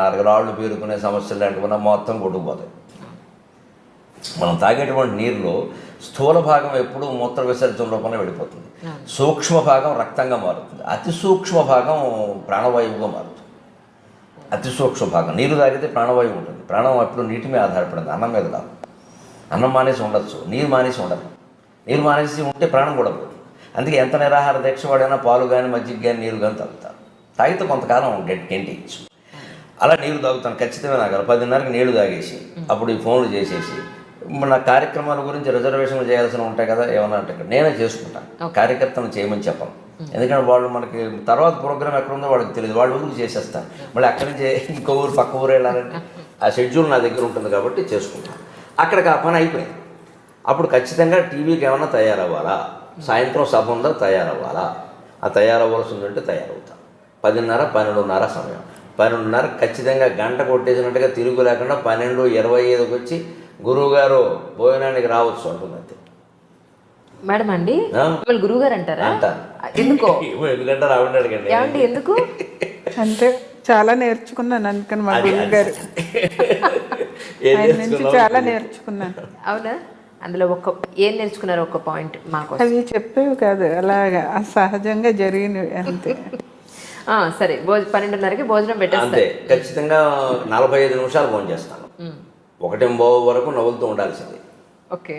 Speaker 3: అరగరాళ్ళు పేరుకునే సమస్యలు లాంటివి మొత్తం కొట్టుకుపోతాయి. మనం తాగేటువంటి నీరులో స్థూల భాగం ఎప్పుడూ మూత్ర విసర్జన రూపంలో వెళ్ళిపోతుంది. సూక్ష్మ భాగం రక్తంగా మారుతుంది. అతి సూక్ష్మ భాగం ప్రాణవాయువుగా మారుతుంది. అతి సూక్ష్మ భాగం నీరు తాగితే ప్రాణవాయువు ఉంటుంది. ప్రాణం ఎప్పుడు నీటి మీద ఆధారపడింది, అన్నం మీద కాదు. అన్నం మానేసి ఉండొచ్చు, నీరు మానేసి ఉండదు. నీరు మానేసి ఉంటే ప్రాణం కూడా పోతుంది. అందుకే ఎంత నిరాహార దీక్ష వాడైనా పాలు కానీ, మజ్జిగ కానీ, నీరు కానీ తాగుతారు. తాగితే కొంతకాలం గెంటేయచ్చు. అలా నీరు తాగుతాను ఖచ్చితంగా. నాకు 10:30కి నీళ్లు తాగేసి అప్పుడు ఈ ఫోన్లు చేసేసి నా కార్యక్రమాల గురించి రిజర్వేషన్లు చేయాల్సి ఉంటాయి కదా, ఏమన్నా అంటే నేనే చేసుకుంటాను. కార్యకర్తను చేయమని చెప్పను, ఎందుకంటే వాళ్ళు మనకి తర్వాత ప్రోగ్రామ్ ఎక్కడ ఉందో వాళ్ళకి తెలియదు. వాళ్ళ ఊరికి చేసేస్తాను. మళ్ళీ అక్కడి నుంచి ఇంకో ఊరు పక్క ఊరు వెళ్ళాలంటే ఆ షెడ్యూల్ నా దగ్గర ఉంటుంది కాబట్టి చేసుకుంటాను. అక్కడికి ఆ పని అయిపోయింది. అప్పుడు ఖచ్చితంగా టీవీకి ఏమన్నా తయారవ్వాలా, సాయంత్రం సభ ఉందా తయారవ్వాలా, ఆ తయారవ్వాల్సి ఉందంటే తయారవుతాను. 10:30, 12:30 సమయం. 12:30 ఖచ్చితంగా గంట కొట్టేసినట్టుగా తిరుగు లేకుండా 12:25కి వచ్చి గురువుగారు భోజనానికి రావచ్చు అంటుంది.
Speaker 2: మేడం అండి, గురువు గారు అంటారా? ఎందుకో
Speaker 3: ఎందుకంటే రావండి అడగండి.
Speaker 2: ఏమండి ఎందుకు
Speaker 4: అంటే చాలా నేర్చుకున్నాను అందుకని మా గురువు గారు ఆయన నుంచి చాలా నేర్చుకున్నాను.
Speaker 2: అవునా? అందులో ఏం నేర్చుకున్నారు? ఒక పాయింట్ మాకు.
Speaker 4: అవి చెప్పేవి కాదు, అలాగా సహజంగా జరిగినవి అంతే.
Speaker 2: సరే, 12:30కి భోజనం పెట్టేస్తే
Speaker 3: అంతే. ఖచ్చితంగా 45 నిమిషాలు భోజనం చేస్తాను. 1:15 వరకు నవ్వులతో ఉండాల్సిందే.
Speaker 2: ఓకే.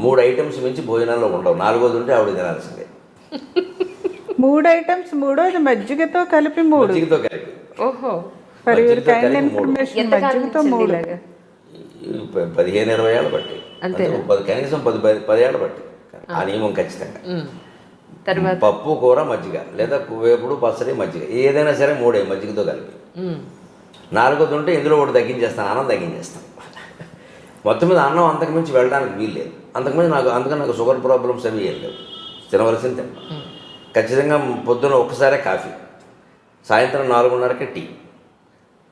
Speaker 3: 3 ఐటమ్స్ మించి భోజనాల్లో ఉండవు. 4వది ఉంటే ఆవిడ తినాల్సిందే.
Speaker 4: 3 ఐటమ్స్, 3వది మజ్జిగతో కలిపి 3.
Speaker 3: మజ్జిగతో కలిపి.
Speaker 2: ఓహో.
Speaker 4: ఫర్ యువర్ కైండ్ ఇన్ఫర్మేషన్, మజ్జిగతో 3.
Speaker 3: 15-20 ఏళ్ళు బట్టి, కనీసం 10 ఏళ్ళు బట్టి ఆ నియమం ఖచ్చితంగా.
Speaker 2: తర్వాత
Speaker 3: పప్పు, కూర, మజ్జిగ, లేదా వేపుడు, పచ్చడి, మజ్జిగ, ఏదైనా సరే 3 మజ్జిగతో కలిపి. 4వది ఉంటే ఇందులో ఒకటి తగ్గించేస్తాను, అన్నం తగ్గించేస్తాను. మొత్తం మీద అన్నం అంతకుమించి వెళ్ళడానికి వీలు లేదు. అందుకని నాకు షుగర్ ప్రాబ్లమ్స్ అవి ఏం లేవు. తినవలసింది తింటాను. ఖచ్చితంగా పొద్దున ఒక్కసారే కాఫీ, సాయంత్రం 4:30కి టీ,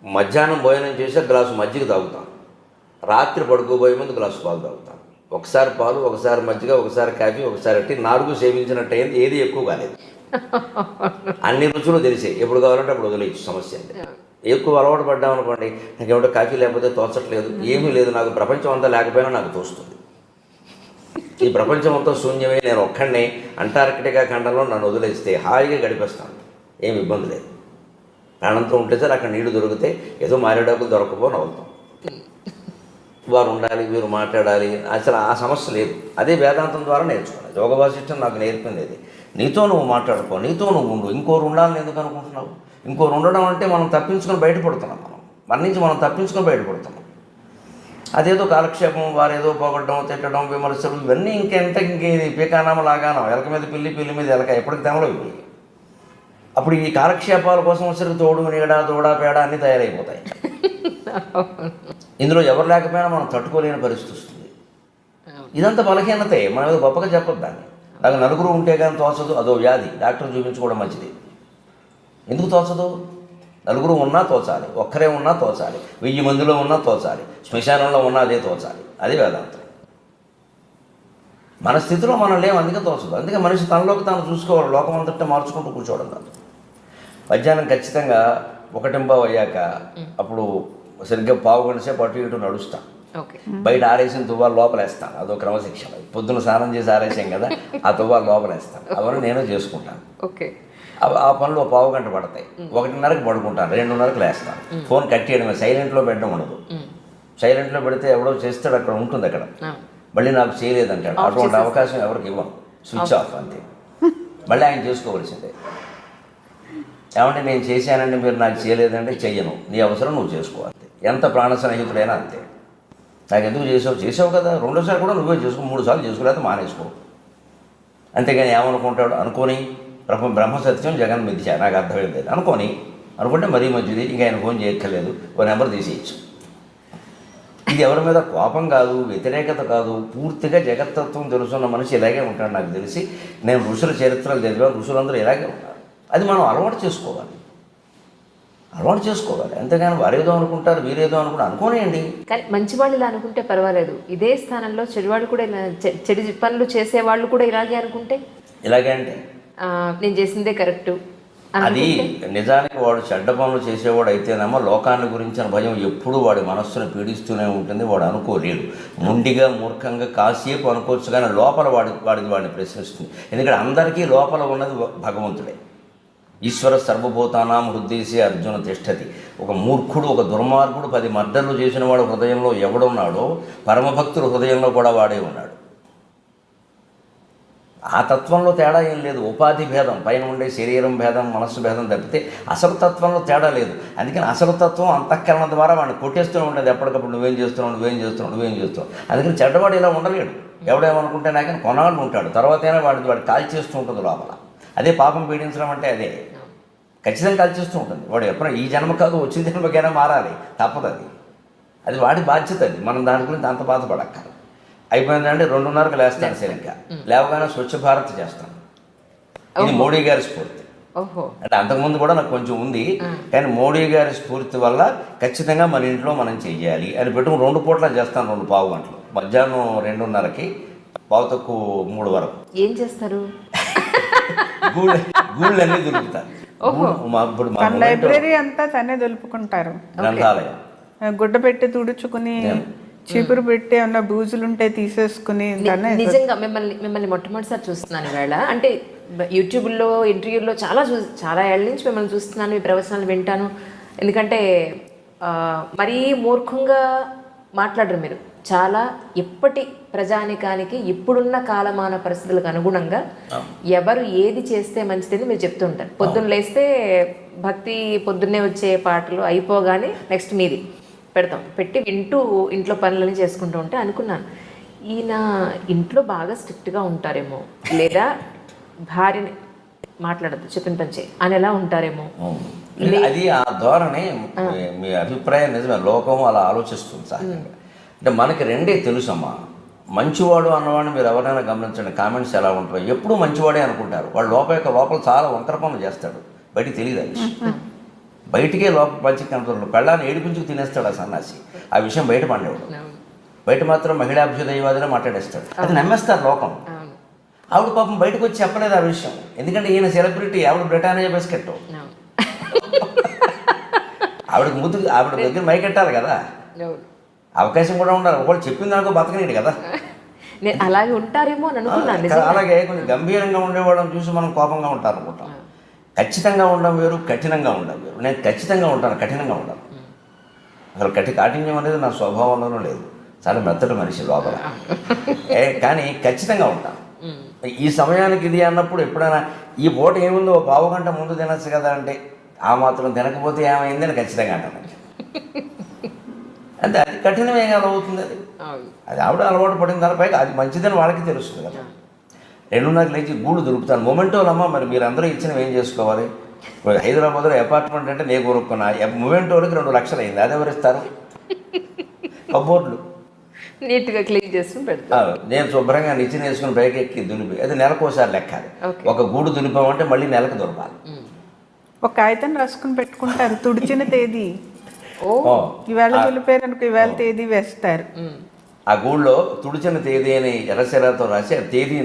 Speaker 3: మధ్యాహ్నం భోజనం చేసి గ్లాసు మజ్జిగ తాగుతాను. రాత్రి పడుకోబోయే ముందు గ్లాసు పాలు తాగుతాను. ఒకసారి పాలు, ఒకసారి మజ్జిగ, ఒకసారి కాఫీ, ఒకసారి టీ. 4 సేవించినట్టు అయింది. ఏది ఎక్కువ కాలేదు. అన్ని రుచులు తెలిసాయి. ఎప్పుడు కావాలంటే అప్పుడు వదిలేయచ్చు, సమస్య అంతే. ఎక్కువ అలవాటు పడ్డామనుకోండి, నాకేమిటో కాఫీ లేకపోతే తోచట్లేదు, ఏమీ లేదు, నాకు ప్రపంచం అంతా లేకపోయినా నాకు తోస్తుంది. ఈ ప్రపంచం అంతా శూన్యమే, నేను ఒక్కడినే అంటార్కిటికా ఖండంలో నన్ను వదిలేస్తే హాయిగా గడిపేస్తాను, ఏమి ఇబ్బంది లేదు. ప్రాణంతో ఉంటే సార్ అక్కడ నీళ్లు దొరికితే ఏదో మారేడాకులు దొరకపోని అవుతాం. వారు ఉండాలి, వీరు మాట్లాడాలి, అసలు ఆ సమస్య లేదు. అదే వేదాంతం ద్వారా నేర్చుకున్నాను. యోగ వాసిష్టం నాకు నేర్పింది అది. నీతో నువ్వు మాట్లాడుకో, నీతో నువ్వు ఉండు. ఇంకోరు ఉండాలని ఎందుకు అనుకుంటున్నావు? ఇంకోరు ఉండడం అంటే మనం తప్పించుకొని బయటపడుతున్నాం. మన నుంచి మనం తప్పించుకొని బయటపడుతున్నాం. అదేదో కాలక్షేపం, వారేదో పోగొట్టడం, తిట్టడం, విమర్శలు, ఇవన్నీ ఇంకేది పీకానామ లాగానం, ఎలక మీద పిల్లి మీద ఎలక, ఎప్పటికి తెమలవు ఇవి. అప్పుడు ఈ కాలక్షేపాల కోసం వచ్చరికి తోడు, నీడ, దూడ, పేడ అన్నీ తయారైపోతాయి. ఇందులో ఎవరు లేకపోయినా మనం తట్టుకోలేని పరిస్థితి వస్తుంది. ఇదంతా బలహీనతే, మన మీద గొప్పగా చెప్పొద్దు దాన్ని. నాకు నలుగురు ఉంటే కానీ తోచదు, అదో వ్యాధి, డాక్టర్ చూపించుకోవడం మంచిది. ఎందుకు తోచదు? నలుగురు ఉన్నా తోచాలి, ఒక్కరే ఉన్నా తోచాలి, 1000 మందిలో ఉన్నా తోచాలి, శ్మశానంలో ఉన్నా అదే తోచాలి. అది వేదాంతం. మన స్థితిలో మనం లేవు, అందుకే తోచదు. అందుకే మనిషి తనలోకి తాను చూసుకోవాలి, లోకం అంతటా మార్చుకుంటూ కూర్చోవడం కాదు. మధ్యాహ్నం ఖచ్చితంగా 1:15 అయ్యాక అప్పుడు సరిగ్గా 1/4 గంట సేపు అటు ఇటు నడుస్తాను. బయట ఆరేసిన తువ్వాలు లోపలేస్తాను, అదో క్రమశిక్షణ. పొద్దున స్నానం చేసి ఆరేసాం కదా, ఆ తువ్వాలు లోపలేస్తాను. అవన్నీ నేను చేసుకుంటాను. ఆ పనులు 1/4 గంట పడతాయి. 1:30కి పడుకుంటాను, 2:30కి లేస్తాను. ఫోన్ కట్ చేయడమే, సైలెంట్లో పెట్టడం ఉండదు. సైలెంట్లో పెడితే ఎవడో చేస్తాడు, అక్కడ ఉంటుంది, అక్కడ మళ్ళీ నాకు చేయలేదంటాడు. అటువంటి అవకాశం ఎవరికి ఇవ్వను, స్విచ్ ఆఫ్ అంతే. మళ్ళీ ఆయన చేసుకోవలసిందే. ఏమంటే నేను చేశానంటే మీరు నాకు చేయలేదంటే చెయ్యను, నీ అవసరం నువ్వు చేసుకోవాలి. ఎంత ప్రాణ స్నేహితుడైనా అంతే. నాకు ఎందుకు చేసావు కదా, రెండోసారి కూడా నువ్వే చేసుకో, 3 సార్లు చేసుకోలేకపోతే మానేసుకో. అంతేగాని ఏమనుకుంటాడు అనుకోని బ్రహ్మసత్యం జగన్ మిథ్య నాకు అర్థమైంది అనుకుంటే మరీ మంచిది. ఇంకా ఆయన ఫోన్ చేయక్కర్లేదు, ఓ నెంబర్ తీసేయచ్చు. ఇది ఎవరి మీద కోపం కాదు, వ్యతిరేకత కాదు, పూర్తిగా జగత్తత్వం తెలుసున్న మనిషి ఇలాగే ఉంటాడు. నాకు తెలిసి నేను ఋషుల చరిత్రలు చదివాను, ఋషులందరూ ఇలాగే ఉన్నారు. అది మనం అలవాటు చేసుకోవాలి. అంతేగాని వారేదో అనుకుంటారు వీరేదో అనుకోనేయండి.
Speaker 2: కానీ మంచి వాళ్ళు ఇలా అనుకుంటే పర్వాలేదు, ఇదే స్థానంలో చెడువాళ్ళు కూడా ఇలా చెడు పనులు చేసేవాళ్ళు కూడా ఇలాగే అనుకుంటే
Speaker 3: ఇలాగే అంటే
Speaker 2: నేను చేసిందే కరెక్టు.
Speaker 3: అది నిజానికి వాడు చెడ్డ పనులు చేసేవాడు అయితేనేమో లోకాన్ని గురించిన భయం ఎప్పుడూ వాడి మనస్సును పీడిస్తూనే ఉంటుంది. వాడు అనుకోలేడు. మొండిగా మూర్ఖంగా కాసేపు అనుకోవచ్చు, కానీ లోపల వాడిని ప్రశ్నిస్తుంది. ఎందుకంటే అందరికీ లోపల ఉన్నది భగవంతుడే. ఈశ్వర సర్వభూతానాం హృదయసే అర్జున తిష్టతి. ఒక మూర్ఖుడు, ఒక దుర్మార్గుడు 10 మర్డర్లు చేసిన వాడు హృదయంలో ఎవడున్నాడో పరమభక్తుడు హృదయంలో కూడా వాడే ఉన్నాడు. ఆ తత్వంలో తేడా ఏం లేదు. ఉపాధి భేదం, పైన ఉండే శరీరం భేదం, మనస్సు భేదం తప్పితే అసలు తత్వంలో తేడా లేదు. అందుకని అసలు తత్వం అంతఃకరణ ద్వారా వాడిని కొట్టేస్తూనే ఉంటుంది ఎప్పటికప్పుడు. నువ్వేం చేస్తున్నావు. అందుకని చెడ్డవాడు ఇలా ఉండలేడు. ఎవడేమనుకుంటే నాకని కొనాళ్ళు ఉంటాడు, తర్వాతైనా వాడి కాల్ చేస్తూ ఉంటుంది లోపల. అదే పాపం పీడించడం అంటే అదే. ఖచ్చితంగా కాల్చేస్తూ ఉంటుంది. వాడు ఎప్పుడో ఈ జన్మ కాదు వచ్చిన జన్మకైనా మారాలి, తప్పదు. అది వాడి బాధ్యత. అది మనం దాని గురించి అంత బాధపడక్కర్లేదు. అయిపోయిందంటే 2:30కి లేస్తాను సరిగ్గా. లేవగానే స్వచ్ఛ భారత్ చేస్తాను. ఇది మోడీ గారి స్ఫూర్తి. అంటే అంతకుముందు కూడా నాకు కొంచెం ఉంది, కానీ మోడీ గారి స్ఫూర్తి వల్ల ఖచ్చితంగా మన ఇంట్లో మనం చెయ్యాలి అని పెట్టుకుని 2 పూట్ల చేస్తాను. 2 పావు గంటలు, మధ్యాహ్నం 2:30కి, 2:45 వరకు.
Speaker 2: ఏం చేస్తారు?
Speaker 3: గూళ్ళన్నీ దొరుకుతాయి.
Speaker 4: లైబ్రరీ అంతా తనే దులుపుకుంటారు.
Speaker 3: గ్రంథాలయం
Speaker 4: గుడ్డ పెట్టి తుడుచుకుని, చీపురు పెట్టి ఏమన్నా బూజులుంటే తీసేసుకుని.
Speaker 2: నిజంగా మిమ్మల్ని మొట్టమొదటిసారి చూస్తున్నాను ఇవాళ. అంటే యూట్యూబ్లో ఇంటర్వ్యూల్లో చాలా ఏళ్ళ నుంచి మిమ్మల్ని చూస్తున్నాను, మీ ప్రవచనాలు వింటాను. ఎందుకంటే మరీ మూర్ఖంగా మాట్లాడరు మీరు. చాలా ఇప్పటి ప్రజానికానికి ఇప్పుడున్న కాలమాన పరిస్థితులకు అనుగుణంగా ఎవరు ఏది చేస్తే మంచిదని మీరు చెప్తూ ఉంటారు. పొద్దున్న లేస్తే భక్తి, పొద్దున్నే వచ్చే పాటలు అయిపోగానే నెక్స్ట్ మీది పెట్టి వింటూ ఇంట్లో పనులని చేసుకుంటూ ఉంటే అనుకున్నాను, ఈయన ఇంట్లో బాగా స్ట్రిక్ట్గా ఉంటారేమో, లేదా భార్యని మాట్లాడద్దు చెప్పిన పని చేయి అని ఎలా ఉంటారేమో.
Speaker 3: అది ఆ ధోరణి. మీ అభిప్రాయం నిజమే. లోకం అలా ఆలోచిస్తుంది సహజంగా. అంటే మనకి రెండే తెలుసమ్మా. మంచివాడు అన్నవాడిని మీరు ఎవరైనా గమనించండి, కామెంట్స్ ఎలా ఉంటాయి. ఎప్పుడూ మంచివాడే అనుకుంటారు. వాడు లోపల చాలా వంకర పనులు చేస్తాడు, బయటికి తెలియదు. అది బయటికే లోపల మంచి కనపడదు. పెళ్ళాన్ని ఏడిపించుకు తినేస్తాడు ఆ సన్నాసి. ఆ విషయం బయట పండేవాడు. బయట మాత్రం మహిళాభ్యుదయవాదిలో మాట్లాడేస్తాడు. అది నమ్మేస్తారు లోకం. ఆవిడ పాపం బయటకు వచ్చి చెప్పలేదు ఆ విషయం. ఎందుకంటే ఈయన సెలబ్రిటీ, ఆవిడ బ్రిటానియా బిస్కెట్. ఆవిడ దగ్గర మైకెట్టాలి కదా, అవకాశం కూడా ఉండాలి. ఒకళ్ళు చెప్పింది అనుకో బతకనేడు కదా.
Speaker 2: నేను అలాగే ఉంటారేమో అని అనుకున్నాను.
Speaker 3: అలాగే కొంచెం గంభీరంగా ఉండేవాళ్ళని చూసి మనం కోపంగా ఉంటారు అనుకుంటాం. ఖచ్చితంగా ఉండడం వేరు, కఠినంగా ఉండడం వేరు. నేను ఖచ్చితంగా ఉంటాను, కఠినంగా ఉండను. అసలు కాఠిన్యం అనేది నా స్వభావంలోనూ లేదు. చాలా మెత్తటి మనిషి లోపల, కానీ ఖచ్చితంగా ఉంటాను. ఈ సమయానికి ఇది అన్నప్పుడు ఎప్పుడైనా ఈ పూట ఏముందో 1/2 గంట ముందు తినచ్చు కదా అంటే, ఆ మాత్రం తినకపోతే ఏమైందని ఖచ్చితంగా అంటాను. అంటే అది కఠినమే కదా అవుతుంది. అది ఆవిడ అలవాటు పడిన దానిపైకి అది మంచిదని వాళ్ళకి తెలుస్తుంది కదా. 2:30 లేచి గూళ్ళు దొరుకుతాను. మొమెంటోలమ్మ మరి మీరు అందరూ ఇచ్చినవి ఏం చేసుకోవాలి? హైదరాబాద్లో అపార్ట్మెంట్ అంటే నేను కొనుక్కున్నా, మొమెంటోలకి 2 లక్షలు అయింది. అది ఎవరిస్తారు? కబోర్డులు
Speaker 2: నీట్గా క్లీన్ చేసుకుని పెడతాను.
Speaker 3: నేను శుభ్రంగా నిచ్చెన వేసుకుని పైకి ఎక్కి దులిపి, అది నెలకోసారి లెక్కాలి. ఒక గూడు దులిపామంటే మళ్ళీ నెలకు దొరకాలి.
Speaker 4: ఒక కాగితం రాసుకుని పెట్టుకుంటారు, తుడిచిన తేదీ. ఇవాళ దులిపేరనుకో, ఇవాళ తేదీ వేస్తారు.
Speaker 3: ఆ గూళ్ళో తుడిచిన తేదీ అని ఎర్రసెరతో రాసి ఆ తేదీ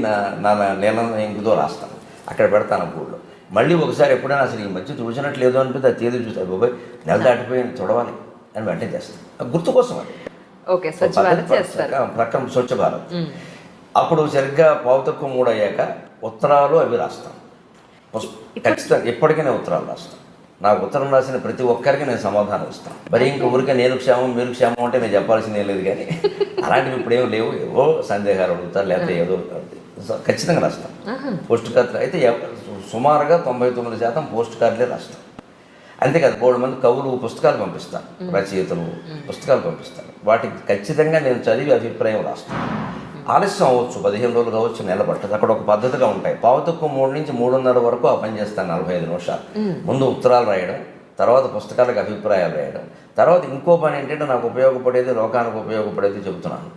Speaker 3: నీలం ఇంకుతో రాస్తాను, అక్కడ పెడతాను గూళ్ళో. మళ్ళీ ఒకసారి ఎప్పుడైనా అసలు ఈ మధ్య తుడిచినట్లేదు అనిపిస్తే ఆ తేదీ చూస్తాను, బాబాయ్ నెల దాటిపోయి చూడవాలి అని వెంటనే చేస్తాను. గుర్తు కోసం అది. ప్రకటన స్వచ్ఛ భారత్. అప్పుడు సరిగ్గా 2:45 అయ్యాక ఉత్తరాలు అవి రాస్తాను. ఖచ్చితంగా ఎప్పటికైనా ఉత్తరాలు రాస్తాను. నాకు ఉత్తరం రాసిన ప్రతి ఒక్కరికి నేను సమాధానం ఇస్తాను. మరి ఇంక ఊరికే నేను క్షేమం మీరు క్షేమం అంటే నేను చెప్పాల్సిందే లేదు. కానీ అలాంటివి ఇప్పుడేమో లేవు. ఏవో సందేహాలు అడుగుతారు, లేకపోతే ఏదో ఖచ్చితంగా రాస్తాం. పోస్ట్ కార్డులు అయితే సుమారుగా 99% పోస్ట్ కార్డులే రాస్తాం. అంతేకాదు బోర్డు మంది కవులు పుస్తకాలు పంపిస్తారు, రచయితలు పుస్తకాలు పంపిస్తారు. వాటికి ఖచ్చితంగా నేను చదివి అభిప్రాయం రాస్తాను. ఆలస్యం అవ్వచ్చు, 15 రోజులు కావచ్చు, నెల పట్టదు. అక్కడ ఒక పద్ధతిగా ఉంటాయి. పావుతక్కువ 3 నుంచి 3:30 వరకు ఆ పని చేస్తాను, 45 నిమిషాలు. ముందు ఉత్తరాలు రాయడం, తర్వాత పుస్తకాలకు అభిప్రాయాలు రాయడం, తర్వాత ఇంకో పని ఏంటంటే నాకు ఉపయోగపడేది, లోకానికి ఉపయోగపడేది చెబుతున్నాను.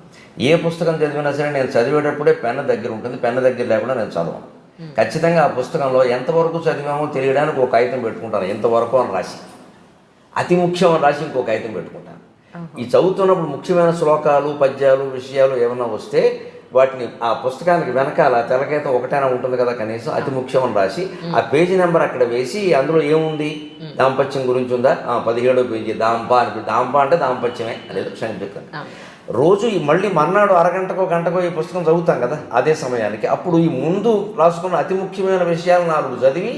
Speaker 3: ఏ పుస్తకం చదివినా సరే నేను చదివేటప్పుడే పెన్ను దగ్గర ఉంటుంది. పెన్ను దగ్గర లేకుండా నేను చదవను. ఖచ్చితంగా ఆ పుస్తకంలో ఎంతవరకు చదివామో తెలియడానికి ఒక కాగితం పెట్టుకుంటాను, ఎంతవరకు అని రాసి, అతి ముఖ్యం అని రాసి ఇంకో కాగితం పెట్టుకుంటాను. ఈ చదువుతున్నప్పుడు ముఖ్యమైన శ్లోకాలు, పద్యాలు, విషయాలు ఏమైనా వస్తే వాటిని ఆ పుస్తకానికి వెనకాల తెల్లగీతం ఒకటైనా ఉంటుంది కదా కనీసం, అతి ముఖ్యం అని రాసి ఆ పేజీ నెంబర్ అక్కడ వేసి అందులో ఏముంది, దాంపత్యం గురించి ఉందా, 17వ పేజీ దాంప అంటే దాంపత్యమే అనేది సంక్షిప్తం. రోజు మళ్ళీ మర్నాడు అరగంటకో గంటకో ఈ పుస్తకం చదువుతాం కదా, అదే సమయానికి అప్పుడు ఈ ముందు రాసుకున్న అతి ముఖ్యమైన విషయాలు 4 చదివి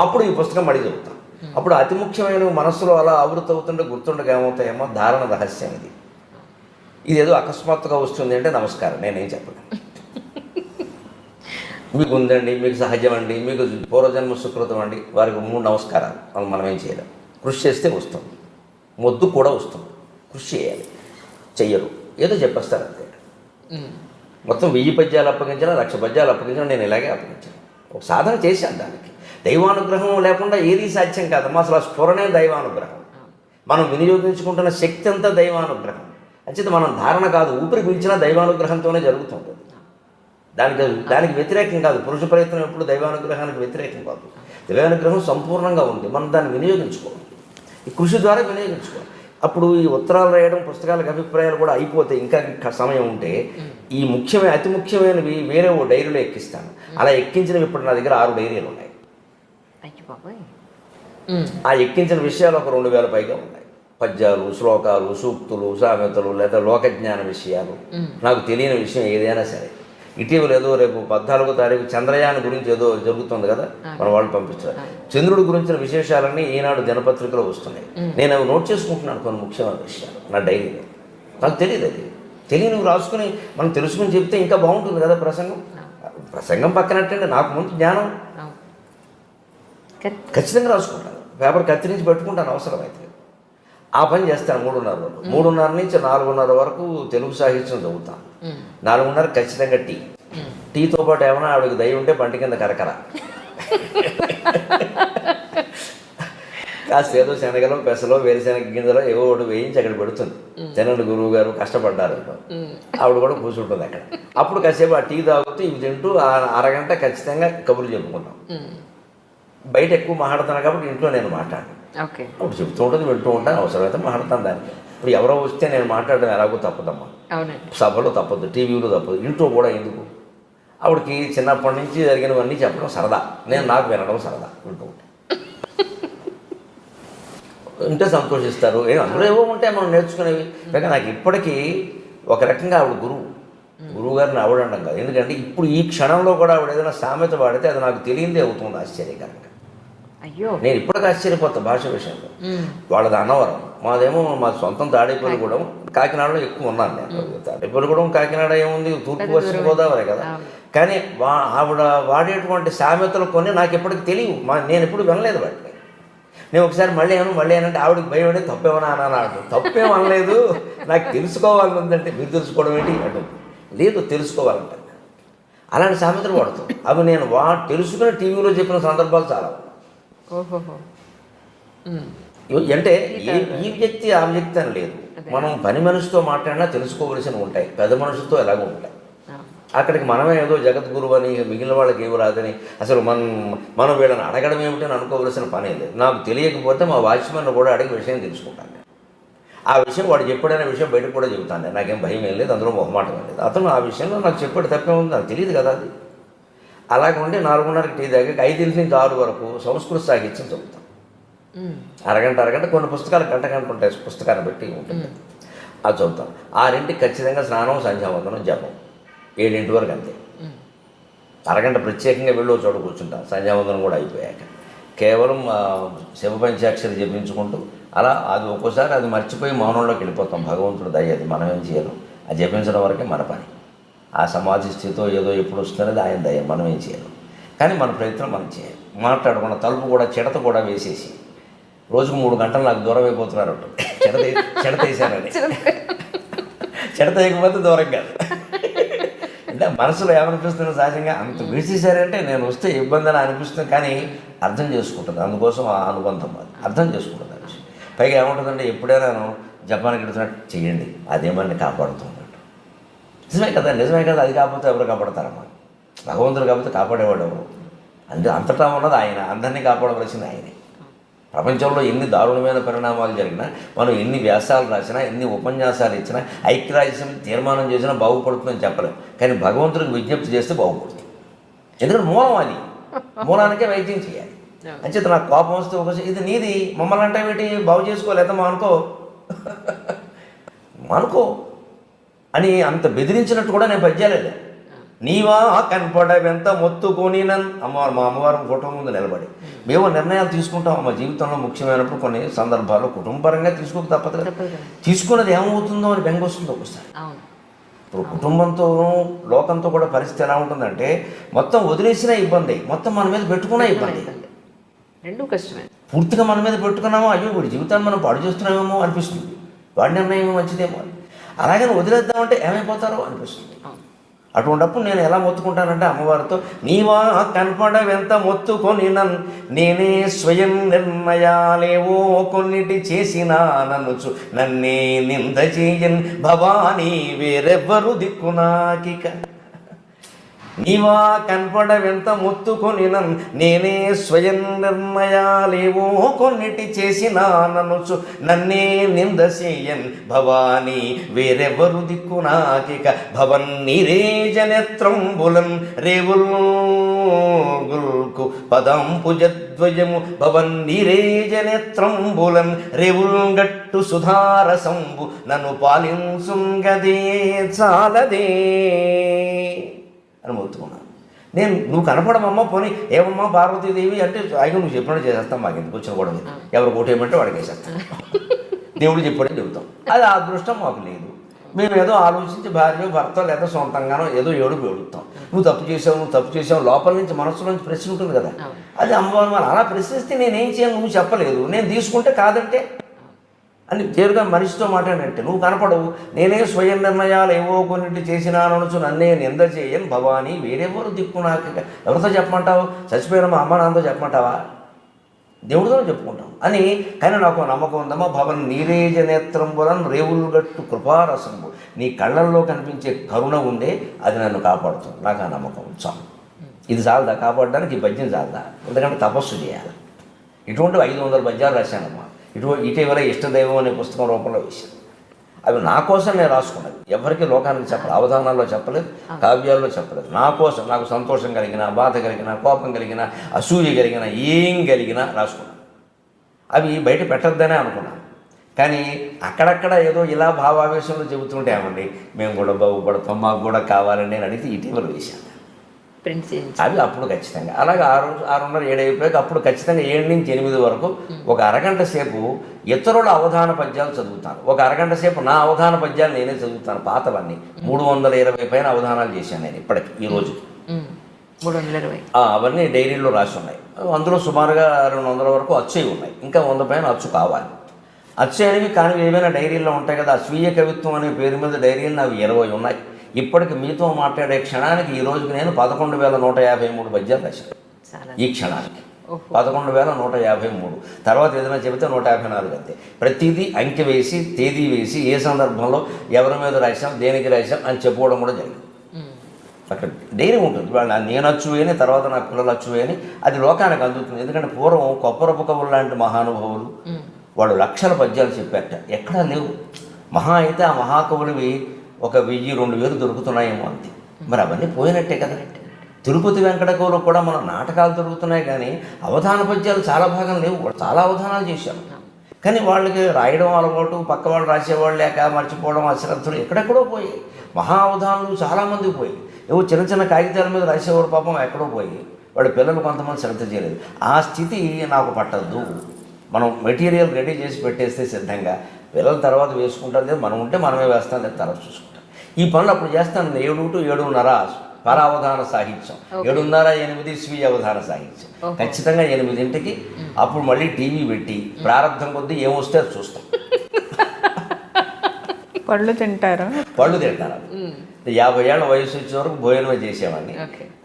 Speaker 3: అప్పుడు ఈ పుస్తకం మళ్ళీ చదువుతాం. అప్పుడు అతి ముఖ్యమైన మనసులో అలా ఆవృత అవుతుంటే గుర్తుండగా ఏమవుతాయేమో ధారణ రహస్యం ఇది. ఇదేదో అకస్మాత్తుగా వస్తుంది అంటే నమస్కారం, నేనేం చెప్పను. మీకు ఉందండి, మీకు సహజం అండి, మీకు పూర్వజన్మ సుకృతం అండి, వారికి 3 నమస్కారాలు. మనం ఏం చేయలేం. కృషి చేస్తే వస్తుంది, మొద్దు కూడా వస్తుంది. కృషి చేయాలి, చెయ్యరు, ఏదో చెప్పేస్తారు అంతే. మొత్తం 1000 పద్యాలు అప్పగించినా, 1,00,000 పద్యాలు అప్పగించినా నేను ఇలాగే అప్పగించాను. ఒక సాధన చేశాను. దానికి దైవానుగ్రహం లేకుండా ఏదీ సాధ్యం కాదమ్మా. అసలు ఆ స్ఫురణే దైవానుగ్రహం. మనం వినియోగించుకుంటున్న శక్తి అంతా దైవానుగ్రహం. అంచేత మనం ధారణ కాదు, ఊపిరి పీల్చినా దైవానుగ్రహంతోనే జరుగుతుంది. దానికి వ్యతిరేకం కాదు. పురుష ప్రయత్నం ఎప్పుడు దైవానుగ్రహానికి వ్యతిరేకం కాదు. దైవానుగ్రహం సంపూర్ణంగా ఉంది, మనం దాన్ని వినియోగించుకోవాలి. ఈ కృషి ద్వారా వినియోగించుకోవాలి. అప్పుడు ఈ ఉత్తరాలు రాయడం, పుస్తకాలకు అభిప్రాయాలు కూడా అయిపోతే ఇంకా సమయం ఉంటే ఈ అతి ముఖ్యమైనవి వేరే ఓ డైరీలో ఎక్కిస్తాను. అలా ఎక్కించినవి ఇప్పుడు నా దగ్గర 6 డైరీలు ఉన్నాయి. ఆ ఎక్కించిన విషయాలు ఒక 2000 పైగా ఉన్నాయి. పద్యాలు, శ్లోకాలు, సూక్తులు, సామెతలు, లేదా లోకజ్ఞాన విషయాలు, నాకు తెలియని విషయం ఏదైనా సరే. ఇటీవల ఏదో రేపు 14వ తారీఖు చంద్రయాన్ గురించి ఏదో జరుగుతుంది కదా, మన వాళ్ళు పంపిస్తారు. చంద్రుడి గురించిన విశేషాలన్నీ ఈనాడు దినపత్రికలో వస్తున్నాయి. నేను అవి నోట్ చేసుకుంటున్నాను, కొన్ని ముఖ్యమైన విషయాలు నా డైరీలో. నాకు తెలియదు, అది తెలియని రాసుకుని మనం తెలుసుకుని చెప్తే ఇంకా బాగుంటుంది కదా. ప్రసంగం పక్కనట్టండి, నాకు ముందు జ్ఞానం ఖచ్చితంగా రాసుకుంటాను. పేపర్ కత్తిరించి పెట్టుకుంటాను అవసరమైతే. ఆ పని చేస్తాను 3:30 రోజులు. 3:30 నుంచి 4:30 వరకు తెలుగు సాహిత్యం చదువుతాను. 4:30 ఖచ్చితంగా టీతో పాటు ఏమైనా ఆవిడకి దయ ఉంటే పంటి కింద కరకర కాస్త ఏదో శనగలో, పెసలో, వేరుశెనగ గింజలో ఏవో ఒకటి వేయించి అక్కడ పెడుతుంది. తినండి గురువు గారు, కష్టపడ్డారు. ఆవిడ కూడా కూర్చుంటుంది అక్కడ. అప్పుడు కాసేపు ఆ టీ తాగుతూ ఇవి తింటూ అరగంట ఖచ్చితంగా కబుర్లు చెప్పుకుంటాం. బయట ఎక్కువ మాట్లాడుతున్నాను కాబట్టి ఇంట్లో నేను మాట్లాడను. అప్పుడు చెప్తూ ఉంటుంది, వింటూ ఉంటాను, అవసరమైతే మాట్లాడతాను. దానికి ఇప్పుడు ఎవరో వస్తే నేను మాట్లాడడం ఎలాగో తప్పదమ్మా. సభలో తప్పదు, టీవీలో తప్పదు, ఇంట్లో కూడా ఎందుకు. ఆవిడకి చిన్నప్పటి నుంచి జరిగినవన్నీ చెప్పడం సరదా, నాకు వినడం సరదా. వింటూ ఉంటాను, ఉంటే సంతోషిస్తారు. అందులో ఏవో ఉంటే మనం నేర్చుకునేవి. పైగా నాకు ఇప్పటికీ ఒక రకంగా ఆవిడ గురువు గారిని ఆవిడండం కాదు. ఎందుకంటే ఇప్పుడు ఈ క్షణంలో కూడా ఆవిడ ఏదైనా సామెత వాడితే అది నాకు తెలియందే అవుతుంది ఆశ్చర్యకరంగా. నేను ఇప్పటికీ ఆశ్చర్యపోతా భాష విషయంలో. వాళ్ళది అన్నవరం, మాదేమో మా సొంతం తాడేపల్లిగూడెం. కాకినాడలో ఎక్కువ ఉన్నాను నేను. తాడేపల్లిగూడెం, కాకినాడ ఏముంది, తూర్పు పశ్చిమ గోదావరి కదా. కానీ ఆవిడ వాడేటువంటి సామెతలు కొన్ని నాకు ఎప్పటికీ తెలియవు. నేను ఎప్పుడు వినలేదు వాటిని. నేను ఒకసారి మళ్ళీ ఏమంటే ఆవిడకి భయం అంటే తప్పేమన్నా అన్నాడు. తప్పేమనలేదు, నాకు తెలుసుకోవాలని ఉందంటే. మీరు తెలుసుకోవడం ఏంటి అంటే, లేదు తెలుసుకోవాలంటే. అలాంటి సామెతలు వాడుతాం. అవి నేను తెలుసుకుని టీవీలో చెప్పిన సందర్భాలు చాలా. అంటే ఈ వ్యక్తి ఆ వ్యక్తి అని లేదు. మనం పని మనిషితో మాట్లాడినా తెలుసుకోవలసినవి ఉంటాయి, పెద్ద మనుషులతో ఎలాగో ఉంటాయి. అక్కడికి మనమే ఏదో జగద్గురువు అని, మిగిలిన వాళ్ళకి ఏమి రాదని, అసలు మనం వీళ్ళని అడగడం ఏమిటని అనుకోవలసిన పనే లేదు. నాకు తెలియకపోతే మా వాచ్మెన్ కూడా అడిగి విషయం తెలుసుకుంటాను. ఆ విషయం వాడు చెప్పాడనే విషయం బయటకు కూడా చెబుతాను. నాకేం భయం ఏం లేదు, అందులో మొహమాటం లేదు. అతను ఆ విషయంలో నాకు చెప్పాడు, తప్పే ఉంది, నాకు తెలియదు కదా అది. అలాగే ఉండి 4:30కి టీ దాకా 5 నుంచి 6 వరకు సంస్కృత సాహిత్యం చదువుతాం. అరగంట కొన్ని పుస్తకాలు గంట ఉంటాయి, పుస్తకాన్ని బట్టి ఉంటుంది. అది చదువుతాం. 6ంటికి ఖచ్చితంగా స్నానం, సంధ్యావందనం, జపం. 7 వరకు అంతే. అరగంట ప్రత్యేకంగా వెళ్ళి చోట కూర్చుంటాం. సంధ్యావందనం కూడా అయిపోయాక కేవలం శివ పంచాక్షరి జపించుకుంటూ అలా అది ఒక్కోసారి అది మర్చిపోయి మౌనంలోకి వెళ్ళిపోతాం. భగవంతుడు దయ, అది మనం ఏం చేయాలి, అది జపించడం వరకే మన పని. ఆ సమాధి స్థితితో ఏదో ఎప్పుడు వస్తున్నది ఆయన దయ, మనం ఏం చేయలేం. కానీ మన ప్రయత్నం మనం చేయాలి. మాట్లాడకుండా తలుపు కూడా చిడత కూడా వేసేసి రోజుకు 3 గంటలు నాకు దూరం అయిపోతున్నారు అంట. చెడత వేసానండి. చెడత వేయకపోతే దూరం కాదు. అంటే మనసులో ఏమనిపిస్తుంది సహజంగా, అంత వేసేసారంటే నేను వస్తే ఇబ్బంది అని అనిపిస్తుంది, కానీ అర్థం చేసుకుంటుంది. అందుకోసం ఆ అనుబంధం అది అర్థం చేసుకుంటుంది ఆ విషయం. పైగా ఏముంటుందంటే ఎప్పుడైనా జపాన్కి వెళ్తున్నట్టు చెయ్యండి, అదేమని కాపాడుతున్నట్టు. నిజమే కదా, నిజమే కదా. అది కాకపోతే ఎవరు కాపాడతారమ్మా? భగవంతుడు కాకపోతే కాపాడేవాడు ఎవరు? అంతటా ఉన్నది ఆయన, అందరినీ కాపాడవలసింది ఆయనే. ప్రపంచంలో ఎన్ని దారుణమైన పరిణామాలు జరిగినా, మనం ఎన్ని వ్యాసాలు రాసినా, ఎన్ని ఉపన్యాసాలు ఇచ్చినా, ఐక్యరాజ్యం తీర్మానం చేసినా బాగుపడుతుందని చెప్పలేం. కానీ భగవంతుడికి విజ్ఞప్తి చేస్తే బాగుపడుతుంది. ఎందుకంటే మూలం అది, మూలానికే వైద్యం చేయాలి. అంచేత నాకు కోపం వస్తే ఒకసారి ఇది నీది, మమ్మల్ని అంటే ఏంటి, బాగు చేసుకోలేదా అనుకో అని అంత బెదిరించినట్టు కూడా నేను పద్యాలేదు. నీవా కనపడవెంత మొత్తుకొని మా అమ్మవారు ఫోటో ముందు నిలబడి మేము నిర్ణయాలు తీసుకుంటాం. మా జీవితంలో ముఖ్యమైనప్పుడు కొన్ని సందర్భాల్లో కుటుంబపరంగా తీసుకోక తప్పదు కదా. తీసుకున్నది ఏమవుతుందో అని బెంగ వస్తుంది ఒకసారి. ఇప్పుడు కుటుంబంతో లోకంతో కూడా పరిస్థితి ఎలా ఉంటుందంటే, మొత్తం వదిలేసిన ఇబ్బంది, మొత్తం మన మీద పెట్టుకున్న ఇబ్బంది,
Speaker 2: రెండు కష్టమే.
Speaker 3: పూర్తిగా మన మీద పెట్టుకున్నామో, అయ్యో వీడి జీవితాన్ని మనం పాడు చేస్తున్నామేమో అనిపిస్తుంది, వాడి నిర్ణయం మంచిదేమో అని. అలాగని వదిలేద్దామంటే ఏమైపోతారో అనిపిస్తుంది. అటువంటిప్పుడు నేను ఎలా మొత్తుకుంటానంటే అమ్మవారితో, నీవా కనపడవెంత మొత్తుకొని నేనే స్వయం నిర్ణయాలేవో కొన్నిటి చేసినా నన్నుచు నన్నే నింద చేయన్ భవానీ వేరెవ్వరు దిక్కు నాకిక. నీవా కనపడవెంత మొత్తుకొని నేనే స్వయం నిర్ణయాలేవో కొన్నిటి చేసినా నన్నుచు నన్నే నింద చేయన్ భవానీ వేరెవ్వరు దిక్కు నాకిక. భవన్ నీరేజనేత్రంబులన్ రేవుల్కు పదంపుజద్వయము భవన్ నీరేజనేత్రంబులన్ రేవుల్ గట్టు సుధారసంబు నన్ను పాలింసుంగదే చాలదే అని మొత్తుకున్నాను. నువ్వు కనపడమమ్మ, పోనీ ఏమమ్మా పార్వతీదేవి అంటే, అయినా నువ్వు చెప్పినట్టు చేసేస్తాం, మాకు ఎందుకు వచ్చిన కూడా ఎవరు కోటేయమంటే వాడికి వేసేస్తాం, దేవుడు చెప్పాడని చెబుతాం. అది ఆ అదృష్టం మాకు లేదు. మేము ఏదో ఆలోచించి భార్య భర్త లేదా సొంతంగానో ఏదో ఏడుపుతాం. నువ్వు తప్పు చేసావు లోపల నుంచి మనసులో నుంచి ప్రశ్న ఉంటుంది కదా. అది అమ్మవారు మరి అలా ప్రశ్నిస్తే నేనేం చేయను, నువ్వు చెప్పలేదు, నేను తీసుకుంటే కాదంటే అని తీరుగా మనిషితో మాట్లాడినట్టే. నువ్వు కనపడవు, నేనే స్వయం నిర్ణయాలు ఏవో కొన్నింటి చేసినానొచ్చు నన్నే నింద చేయని భవానీ వేరెవరు దిక్కు నాకు. ఎవరితో చెప్పమంటావు? చచ్చిపోయిన మా అమ్మ నాన్నతో చెప్పమంటావా? దేవుడితో చెప్పుకుంటాం అని. కానీ నాకు నమ్మకం ఉందమ్మా, భవన్ నీరేజ నేత్రంబులను రేవులు గట్టు కృపారసంబు, నీ కళ్ళల్లో కనిపించే కరుణ ఉందే, అది నన్ను కాపాడుతుంది. నాకు ఆ నమ్మకం చాలు. ఇది చాలదా కాపాడడానికి? ఈ పద్యం చాలదా? ఎందుకంటే తపస్సు చేయాలి. ఇటువంటి 500 పద్యాలు రాశానమ్మా. ఇటీవల ఇష్టదైవం అనే పుస్తకం రూపంలో వేశాను. అవి నా కోసం నేను రాసుకున్నది, ఎవరికి లోకానికి చెప్పలేదు, అవధానాల్లో చెప్పలేదు, కావ్యాల్లో చెప్పలేదు. నా కోసం, నాకు సంతోషం కలిగిన, బాధ కలిగిన, కోపం కలిగిన, అసూయ కలిగిన, ఏం కలిగినా రాసుకున్నాను. అవి బయట పెట్టద్దనే అనుకున్నాను. కానీ అక్కడక్కడ ఏదో ఇలా భావావేశంలో చెబుతుంటే ఏమండి మేము కూడా బాగుపడతాం, మాకు కూడా కావాలని నేను అడిగితే ఇటీవల వేశాను. అవి అప్పుడు ఖచ్చితంగా అలాగే 6:30-7 అయిపోయాక అప్పుడు ఖచ్చితంగా 7 నుంచి 8 వరకు ఒక అరగంట సేపు ఇతరుల అవధాన పద్యాలు చదువుతాను. ఒక అరగంట సేపు నా అవధాన పద్యాలు నేనే చదువుతాను. పాతవన్నీ 320 పైన అవధానాలు చేశాను నేను ఇప్పటికి, ఈ రోజుకి
Speaker 2: 320
Speaker 3: అవన్నీ డైరీలో రాసి ఉన్నాయి. అందులో సుమారుగా 200 వరకు అచ్చయి ఉన్నాయి. ఇంకా 100 పైన అచ్చు కావాలి. అచ్చయినవి కానీ ఏమైనా డైరీల్లో ఉంటాయి కదా. స్వీయ కవిత్వం అనే పేరు మీద డైరీలు నాకు 20 ఉన్నాయి. ఇప్పటికి మీతో మాట్లాడే క్షణానికి ఈ రోజుకి నేను 11,153 పద్యాలు రాశాను. ఈ క్షణానికి 11,153. తర్వాత ఏదైనా చెబితే 154 అంతే. ప్రతిదీ అంకె వేసి, తేదీ వేసి, ఏ సందర్భంలో ఎవరి మీద రాశాం, దేనికి రాశాం అని చెప్పుకోవడం కూడా జరిగింది. అక్కడ డైరీ ఉంటుంది. నేను అచ్చువేని, తర్వాత నా పిల్లలు అచ్చువేని, అది లోకానికి అందుతుంది. ఎందుకంటే పూర్వం కొప్పరపు కవులు లాంటి మహానుభావులు వాళ్ళు లక్షల పద్యాలు చెప్పారట, ఎక్కడా లేవు. మహా అయితే ఆ మహాకవులవి ఒక 1000-2000 దొరుకుతున్నాయేమో అంతే. మరి అవన్నీ పోయినట్టే కదా. తిరుపతి వెంకటకవులు కూడా మన నాటకాలు దొరుకుతున్నాయి, కానీ అవధాన పద్యాలు చాలా భాగం లేవు. వాళ్ళు చాలా అవధానాలు చేశారు, కానీ వాళ్ళకి రాయడం అలవాటు, పక్క వాళ్ళు రాసేవాళ్ళు లేక మర్చిపోవడం, అశ్రద్ధలు ఎక్కడెక్కడో పోయి. మహా అవధానాలు చాలామందికి పోయి. ఏవో చిన్న చిన్న కాగితాల మీద రాసేవాడు పాపం ఎక్కడో పోయి. వాడి పిల్లలు కొంతమంది శ్రద్ధ చేయలేదు. ఆ స్థితి నాకు పట్టద్దు. మనం మెటీరియల్ రెడీ చేసి పెట్టేస్తే సిద్ధంగా పిల్లల తర్వాత వేసుకుంటారు లేదు, మనం ఉంటే మనమే వేస్తాం లేదు, తర్వాత చూసుకుంటాం. ఈ పనులు అప్పుడు చేస్తాను 7 to 7:30 పరావధాన సాహిత్యం, 7:30-8 స్వీయ అవధాన సాహిత్యం. ఖచ్చితంగా 8ంటికి అప్పుడు మళ్ళీ టీవీ పెట్టి ప్రారంభం కొద్దీ ఏమొస్తే అది చూస్తాం.
Speaker 4: పళ్ళు తింటారు.
Speaker 3: పళ్ళు తింటారు. 50 ఏళ్ల వయసు వచ్చే వరకు భోజనమే చేసేవాడిని.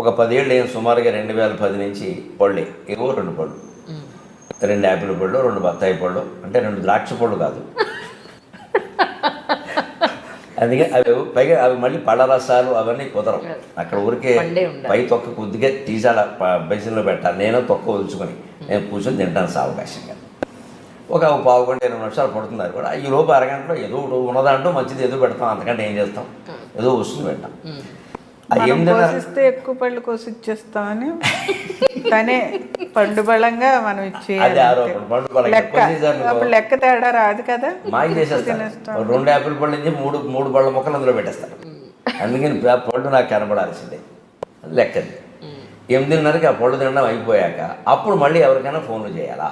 Speaker 3: ఒక 10 ఏళ్ళు నేను సుమారుగా 2010 నుంచి పళ్ళే, ఏవో 2 పళ్ళు, 2 యాపిల్ పళ్ళు, 2 బత్తాయి పళ్ళు, అంటే 2 ద్రాక్ష పళ్ళు కాదు. అందుకే అవి పైగా అవి మళ్ళీ పళ్ళ రసాలు అవన్నీ కుదరవు. అక్కడ ఊరికే పై తొక్క కొద్దిగా తీసాల బెసిన్లో పెట్టాలి. నేను తొక్క ఉంచుకొని నేను కూర్చొని తింటాను సావకాశంగా. ఒక పావు గంట 20 నిమిషాలు పడుతున్నారు కూడా. ఈ లోపు అరగంటలో ఏదో ఉన్నదంటూ మంచిది ఏదో పెడతాం, అంతకంటే ఏం చేస్తాం, ఏదో వస్తుంది పెట్టాం.
Speaker 4: కోసిస్తే ఎక్కువ పళ్ళు కోసి ఇచ్చేస్తామని తనే పండు బలంగా మనం ఇచ్చేయాలి. అప్పుడు లెక్క తేడా రాదు కదా.
Speaker 3: మాకు చేసేస్తాను 2 యాపిల్ పళ్ళు నుంచి 3 పళ్ళ మొక్కలు అందులో పెట్టేస్తాను. అందుకని పళ్ళు నాకు కనపడాల్సిందే లెక్కది. 8:30కి ఆ పళ్ళు తినడం అయిపోయాక అప్పుడు మళ్ళీ ఎవరికైనా ఫోన్లు చేయాలా.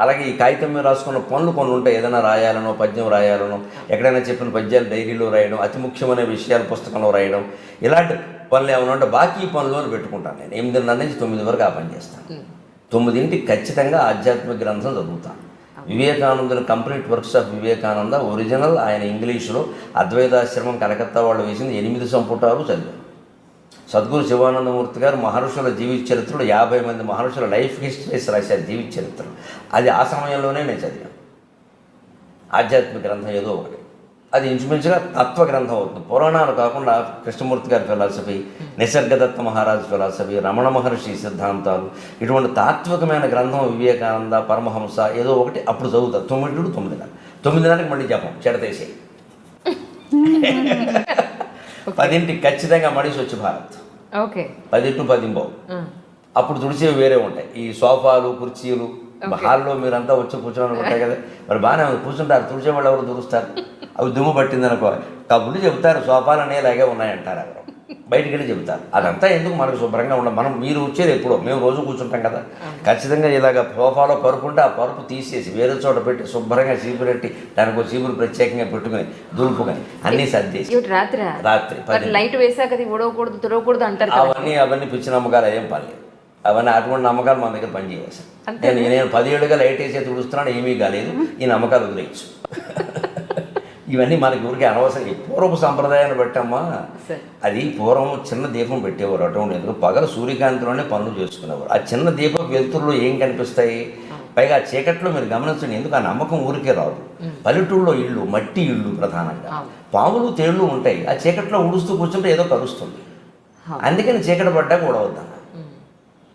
Speaker 3: అలాగే ఈ కాగితం మీద రాసుకున్న పనులు కొన్ని ఉంటాయి. ఏదైనా రాయాలనో, పద్యం రాయాలనో, ఎక్కడైనా చెప్పిన పద్యాలు డైరీలో రాయడం, అతి ముఖ్యమైన విషయాలు పుస్తకంలో రాయడం, ఇలాంటి పనులు ఏమైనా ఉంటే బాకీ పనులు పెట్టుకుంటాను. నేను 8:30 నుంచి 9 వరకు ఆ పని చేస్తాను. 9ంటికి ఖచ్చితంగా ఆధ్యాత్మిక గ్రంథం చదువుతాను. వివేకానందుని complete works of Vivekananda original, ఆయన ఇంగ్లీషులో అద్వైతాశ్రమం కలకత్తా వాళ్ళు వేసింది 8 సంపుటాలు చదివాను. సద్గురు శివానందమూర్తి గారు మహర్షుల జీవిత చరిత్రలు 50 మంది మహర్షుల లైఫ్ హిస్టరీస్ రాశారు, జీవిత చరిత్రలు. అది ఆ సమయంలోనే నేను చదివాను. ఆధ్యాత్మిక గ్రంథం ఏదో ఒకటి, అది ఇంచుమించుగా తత్వ గ్రంథం అవుతుంది. పురాణాలు కాకుండా కృష్ణమూర్తి గారి ఫిలాసఫీ, నిసర్గదత్త మహారాజ్ ఫిలాసఫీ, రమణ మహర్షి సిద్ధాంతాలు, ఇటువంటి తాత్వికమైన గ్రంథం వివేకానంద, పరమహంస ఏదో ఒకటి అప్పుడు చదువుతారు. 9 to 9:30. 9:30కి మళ్ళీ జపం చెడతేసి 10ంటికి ఖచ్చితంగా మళ్ళీ స్వచ్ఛ భారత్. 10 to 10:15. అప్పుడు తుడిచేవి వేరే ఉంటాయి. ఈ సోఫాలు, కుర్చీలు, హాల్లో మీరంతా వచ్చి కూర్చొని ఉంటాయి కదా, మరి బాగానే కూర్చుంటారు. తుడిచే వాళ్ళు ఎవరు తుడుస్తారు? అవి దుమ్ము పట్టిందనుకో కబుర్లు చెబుతారు, సోఫాలు అనేలాగే ఉన్నాయంటారు. ఎవరు బయటికి వెళ్ళి చెబుతారు. అదంతా ఎందుకు మనకు శుభ్రంగా ఉండాలి. మనం మీరు వచ్చేది ఎప్పుడో, మేము రోజు కూర్చుంటాం కదా. ఖచ్చితంగా ఇలాగ సోఫాలో పరుపుంటే ఆ పరుపు తీసేసి వేరే చోట పెట్టి శుభ్రంగా చీపురు పెట్టి దానికి చీపురు ప్రత్యేకంగా పెట్టుకుని దులుపుకొని అన్నీ సర్దేసి
Speaker 2: రాత్రి లైట్ వేసాక ఉడవకూడదు, తుడవకూడదు అంటారు.
Speaker 3: అవన్నీ పిచ్చి నమ్మకాలు ఏం పర్లేదు. అవన్నీ అటువంటి నమ్మకాలు మన దగ్గర పనిచేయవచ్చు. నేను 10 ఏళ్ళుగా లైట్ వేసే తుడుస్తున్నాను, ఏమీ కాలేదు. ఈ నమ్మకాలు వదిలేయచ్చు. ఇవన్నీ మనకి ఊరికే అనవసరం. పూర్వపు సంప్రదాయాన్ని బట్టమ్మా, అది పూర్వం చిన్న దీపం పెట్టేవారు అటువంటి. ఎందుకు పగల సూర్యకాంతిలోనే పనులు చేసుకునేవారు. ఆ చిన్న దీపం వెలుతురులో ఏం కనిపిస్తాయి? పైగా ఆ చీకట్లో మీరు గమనించండి. ఎందుకు ఆ నమ్మకం ఊరికే రాదు. పల్లెటూళ్ళలో ఇళ్ళు, మట్టి ఇళ్ళు ప్రధానంగా, పాములు తేళ్ళు ఉంటాయి. ఆ చీకట్లో ఉడుస్తూ కూర్చుంటే ఏదో కలుస్తుంది. అందుకని చీకటి పడ్డాక ఉడవద్దన్న.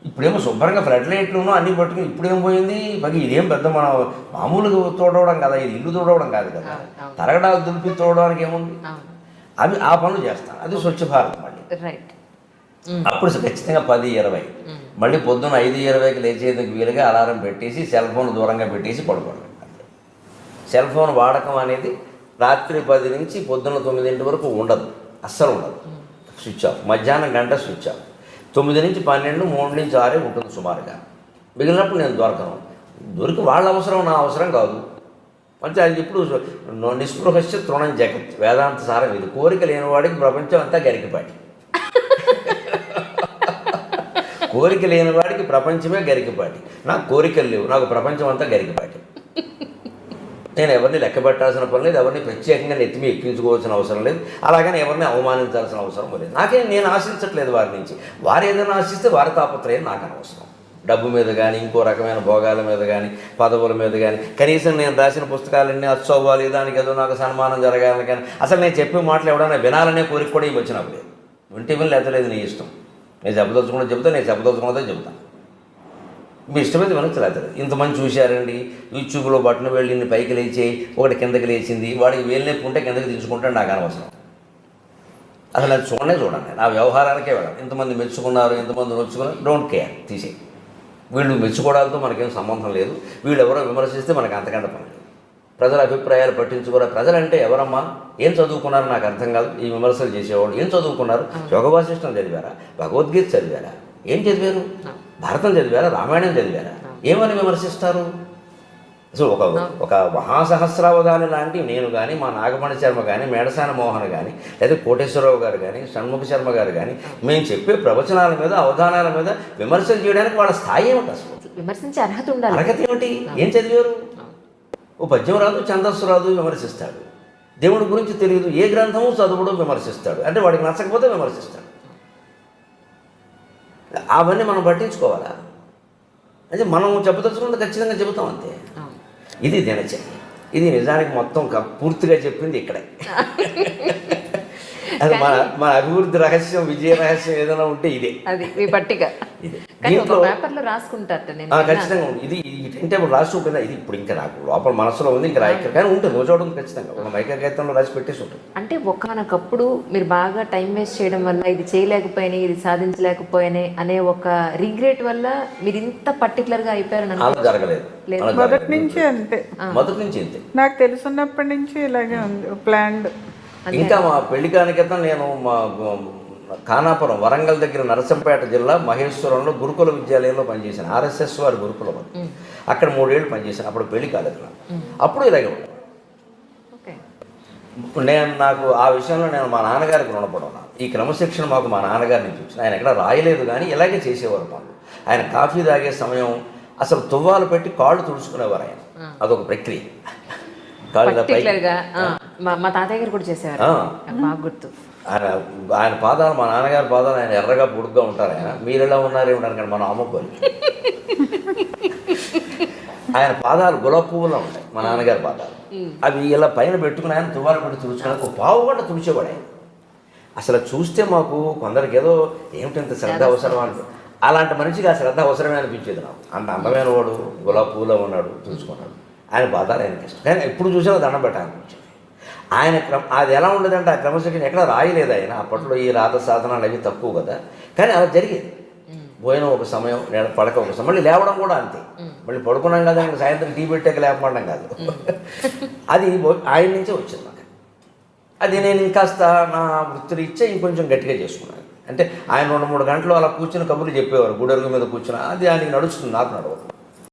Speaker 3: ఇప్పుడేమో శుభ్రంగా ఫ్లడ్ లైట్లునో అన్నీ పట్టుకుని ఇప్పుడేం పోయింది. పగి ఇదేం పెద్ద మనం మామూలుగా తోడవడం కదా, ఇది ఇల్లు తోడవడం కాదు కదా. తరగడాలు దులిపి తోడడానికి ఏముంది? అవి ఆ పనులు చేస్తాను. అది స్వచ్ఛ భారత్. మళ్ళీ అప్పుడు ఖచ్చితంగా 10:20. మళ్ళీ పొద్దున్న 5:20కి లేచేందుకు వీలుగా అలారం పెట్టేసి సెల్ ఫోన్ దూరంగా పెట్టేసి పడుకోవడం. సెల్ ఫోన్ వాడకం అనేది రాత్రి 10 నుంచి పొద్దున్న 9 వరకు ఉండదు, అస్సలు ఉండదు. Switch off. మధ్యాహ్నం గంట స్విచ్ ఆఫ్. 9 నుంచి 12, 3 నుంచి 6 ఉంటుంది సుమారుగా. మిగిలినప్పుడు నేను దొరికి వాళ్ళ అవసరం, నా అవసరం కాదు. అంటే అది ఇప్పుడు నిస్పృహస్య తృణం జగత్, వేదాంత సారం ఇది. కోరిక లేనివాడికి ప్రపంచం అంతా గరికిపాటి. కోరిక లేనివాడికి ప్రపంచమే గరికిపాటి. నాకు కోరికలు లేవు, నాకు ప్రపంచం అంతా గరికిపాటి. నేను ఎవరిని లెక్క పెట్టాల్సిన పని లేదు, ఎవరిని ప్రత్యేకంగా నెత్తిమి ఎక్కించుకోవాల్సిన అవసరం లేదు, అలాగని ఎవరిని అవమానించాల్సిన అవసరం లేదు. నేను ఆశించట్లేదు వారి నుంచి. వారు ఏదైనా ఆశిస్తే వారి తాపత్రయం నాకు అనవసరం. డబ్బు మీద కానీ, ఇంకో రకమైన భోగాల మీద కానీ, పదవుల మీద కానీ, కనీసం నేను రాసిన పుస్తకాలన్నీ అచ్చవ్వాలి, దానికి ఏదో నాకు సన్మానం జరగాలని కానీ, అసలు నేను చెప్పే మాటలు ఎవడైనా వినాలనే కోరిక కూడా ఇవి వచ్చినప్పుడు లేదు. వింటే విని లేతలేదు, నీ ఇష్టం. నేను చెప్పదలుచుకున్నది చెబుతా, నేను చెప్పదలుచుకున్నదే చెబుతాను. మీ ఇష్టమైతే వినొచ్చలేదు. ఇంతమంది చూశారండి యూట్యూబ్లో బట్టను వెళ్ళి పైకి లేచి ఒకటి కిందకి లేచింది, వాడికి వేలు నొప్పి ఉంటే కిందకి దించుకుంటే నాకు అనవసరం. అసలు అది చూడండి, నా వ్యవహారానికే వెళ్ళాలి. ఇంతమంది మెచ్చుకున్నారు, ఇంతమంది నొచ్చుకున్నారు, డోంట్ కేర్, తీసేయి. వీళ్ళు మెచ్చుకోవడాలతో మనకేం సంబంధం లేదు. వీళ్ళు ఎవరో విమర్శిస్తే మనకు అంతకంటే పని లేదు. ప్రజల అభిప్రాయాలు పట్టించుకోరా. ప్రజలంటే ఎవరమ్మా? ఏం చదువుకున్నారు నాకు అర్థం కాదు. ఈ విమర్శలు చేసేవాళ్ళు ఏం చదువుకున్నారు? యోగ వాసిష్టం చదివారా? భగవద్గీత చదివారా? ఏం చదివారు? భారతం చదివారా? రామాయణం చదివారా? ఏమని విమర్శిస్తారు? అసలు ఒక మహాసహస్రావధాని లాంటి నేను కానీ, మా నాగమణి శర్మ కానీ, మేడసాని మోహన్ కానీ, లేదా కోటేశ్వరరావు గారు కానీ, షణ్ముఖ శర్మ గారు కానీ, మేము చెప్పే ప్రవచనాల మీద, అవధానాల మీద విమర్శలు చేయడానికి వాళ్ళ స్థాయి ఏమిటి? అసలు
Speaker 2: విమర్శించే అర్హత ఉండాలి.
Speaker 3: అర్హత ఏమిటి? ఏం చదివారు? ఓ పద్యం రాదు, ఛందస్సు రాదు, విమర్శిస్తాడు. దేవుడి గురించి తెలియదు, ఏ గ్రంథము చదువుడు, విమర్శిస్తాడు. అంటే వాడికి నచ్చకపోతే విమర్శిస్తాడు. అవన్నీ మనం పట్టించుకోవాలా? అంటే మనం చెప్పదలుచుకుంటే ఖచ్చితంగా చెబుతాం అంతే. ఇది దినచర్య. ఇది నిజానికి మొత్తం పూర్తిగా చెప్పింది ఇక్కడే. అది మన అభివృద్ధి రహస్యం, విజయ రహస్యం ఏదైనా ఉంటే ఇదే.
Speaker 2: అది మీ పట్టిక. దీంట్లో పేపర్లో రాసుకుంటారట.
Speaker 3: ఖచ్చితంగా ఉంది. ఇది ఈ టైం టేబుల్ రాసి ఉంటుంది. ఇది ఇప్పుడు ఇంకా నాకు లోపల మనసులో ఉంది, ఇంకా రాయక కానీ ఉంటుంది. రోజు ఉంటుంది ఖచ్చితంగా. ఒక మైకా కాగితంలో రాసి పెట్టేసి ఉంటుంది.
Speaker 2: అంటే ఒక్కనొకప్పుడు మీరు బాగా టైం వేస్ట్ చేయడం వల్ల ఇది చేయలేకపోయినా, ఇది సాధించలేకపోయినా అనే ఒక రిగ్రెట్ వల్ల మీరు ఇంత పర్టికులర్గా అయిపోయారని
Speaker 3: అలా జరగలేదు.
Speaker 4: మొదటి నుంచి అంతే.
Speaker 3: మొదటి నుంచి అంతే.
Speaker 4: నాకు తెలుసున్నప్పటి నుంచి ఇలాగే ఉంది ప్లాన్డ్.
Speaker 3: ఇంకా మా పెళ్లి కాని క్రితం నేను మా ఖానాపురం, వరంగల్ దగ్గర నరసంపేట జిల్లా మహేశ్వరంలో గురుకుల విద్యాలయంలో పనిచేశాను. ఆర్ఎస్ఎస్ వారి గురుకులం. అక్కడ 3 ఏళ్ళు పనిచేశాను. అప్పుడు పెళ్లి కాలేదు నాకు. అప్పుడు ఇలాగే ఉంటాను. నాకు ఆ విషయంలో నేను మా నాన్నగారికి రుణపడి ఉన్నాను. ఈ క్రమశిక్షణ మాకు మా నాన్నగారి నుంచి వచ్చింది. ఆయన ఎక్కడ రాయలేదు కానీ ఇలాగే చేసేవారు పనులు. ఆయన కాఫీ తాగే సమయం అసలు తువ్వాలు పెట్టి కాళ్ళు తుడుచుకునేవారు ఆయన. అదొక ప్రక్రియ.
Speaker 2: మా తాతయ్య గారు కూడా చేసేవారు, బాగా గుర్తు.
Speaker 3: ఆయన పాదాలు, మా నాన్నగారి పాదాలు ఆయన ఎర్రగా పొడుగ్గా ఉంటారు. ఆయన మీరు ఎలా ఉన్నారేమిటారు కానీ మనం అమ్మపోయి ఆయన పాదాలు గులాబీ పువ్వులో ఉంటాయి. మా నాన్నగారి పాదాలు అవి ఇలా పైన పెట్టుకుని ఆయన తువ్వాలు పెట్టి తుడుచుకుని ఒక పావు గంట తుడిచేవాడు ఆయన. అసలు చూస్తే మాకు కొందరికి ఏదో ఏమిటంత శ్రద్ధ అవసరం అంటే, అలాంటి మనిషికి ఆ శ్రద్ధ అవసరమే అనిపించేది నాకు. అంత అందమైన వాడు, గులాబీ పువ్వులో ఉన్నాడు, తుడుచుకున్నాడు. ఆయన పాదాలు ఆయనకి ఇష్టం. కానీ ఎప్పుడు చూసినా దండం పెట్టాలనిపించింది. ఆయన అది ఎలా ఉండదంటే ఆ క్రమశిక్షణ ఎక్కడ రాయలేదు ఆయన. అప్పట్లో ఈ రాత సాధనాలు అవి తక్కువ కదా. కానీ అలా జరిగేది. భోజనం ఒక సమయం, పడక ఒక సమయం, మళ్ళీ లేవడం కూడా అంతే. మళ్ళీ పడుకున్నాం కదా, ఇంకా సాయంత్రం టీ పెట్టాక లేపడం కాదు. అది ఆయన నుంచే వచ్చింది నాకు. అది నేను ఇంకాస్త నా వృత్తిరీత్యా ఇంకొంచెం గట్టిగా చేసుకున్నాను. అంటే ఆయన 2-3 గంటలు అలా కూర్చుని కబుర్లు చెప్పేవారు. గుడెరుగు మీద కూర్చుని అది ఆయనకి నడుస్తుంది, నాకు నడవదు.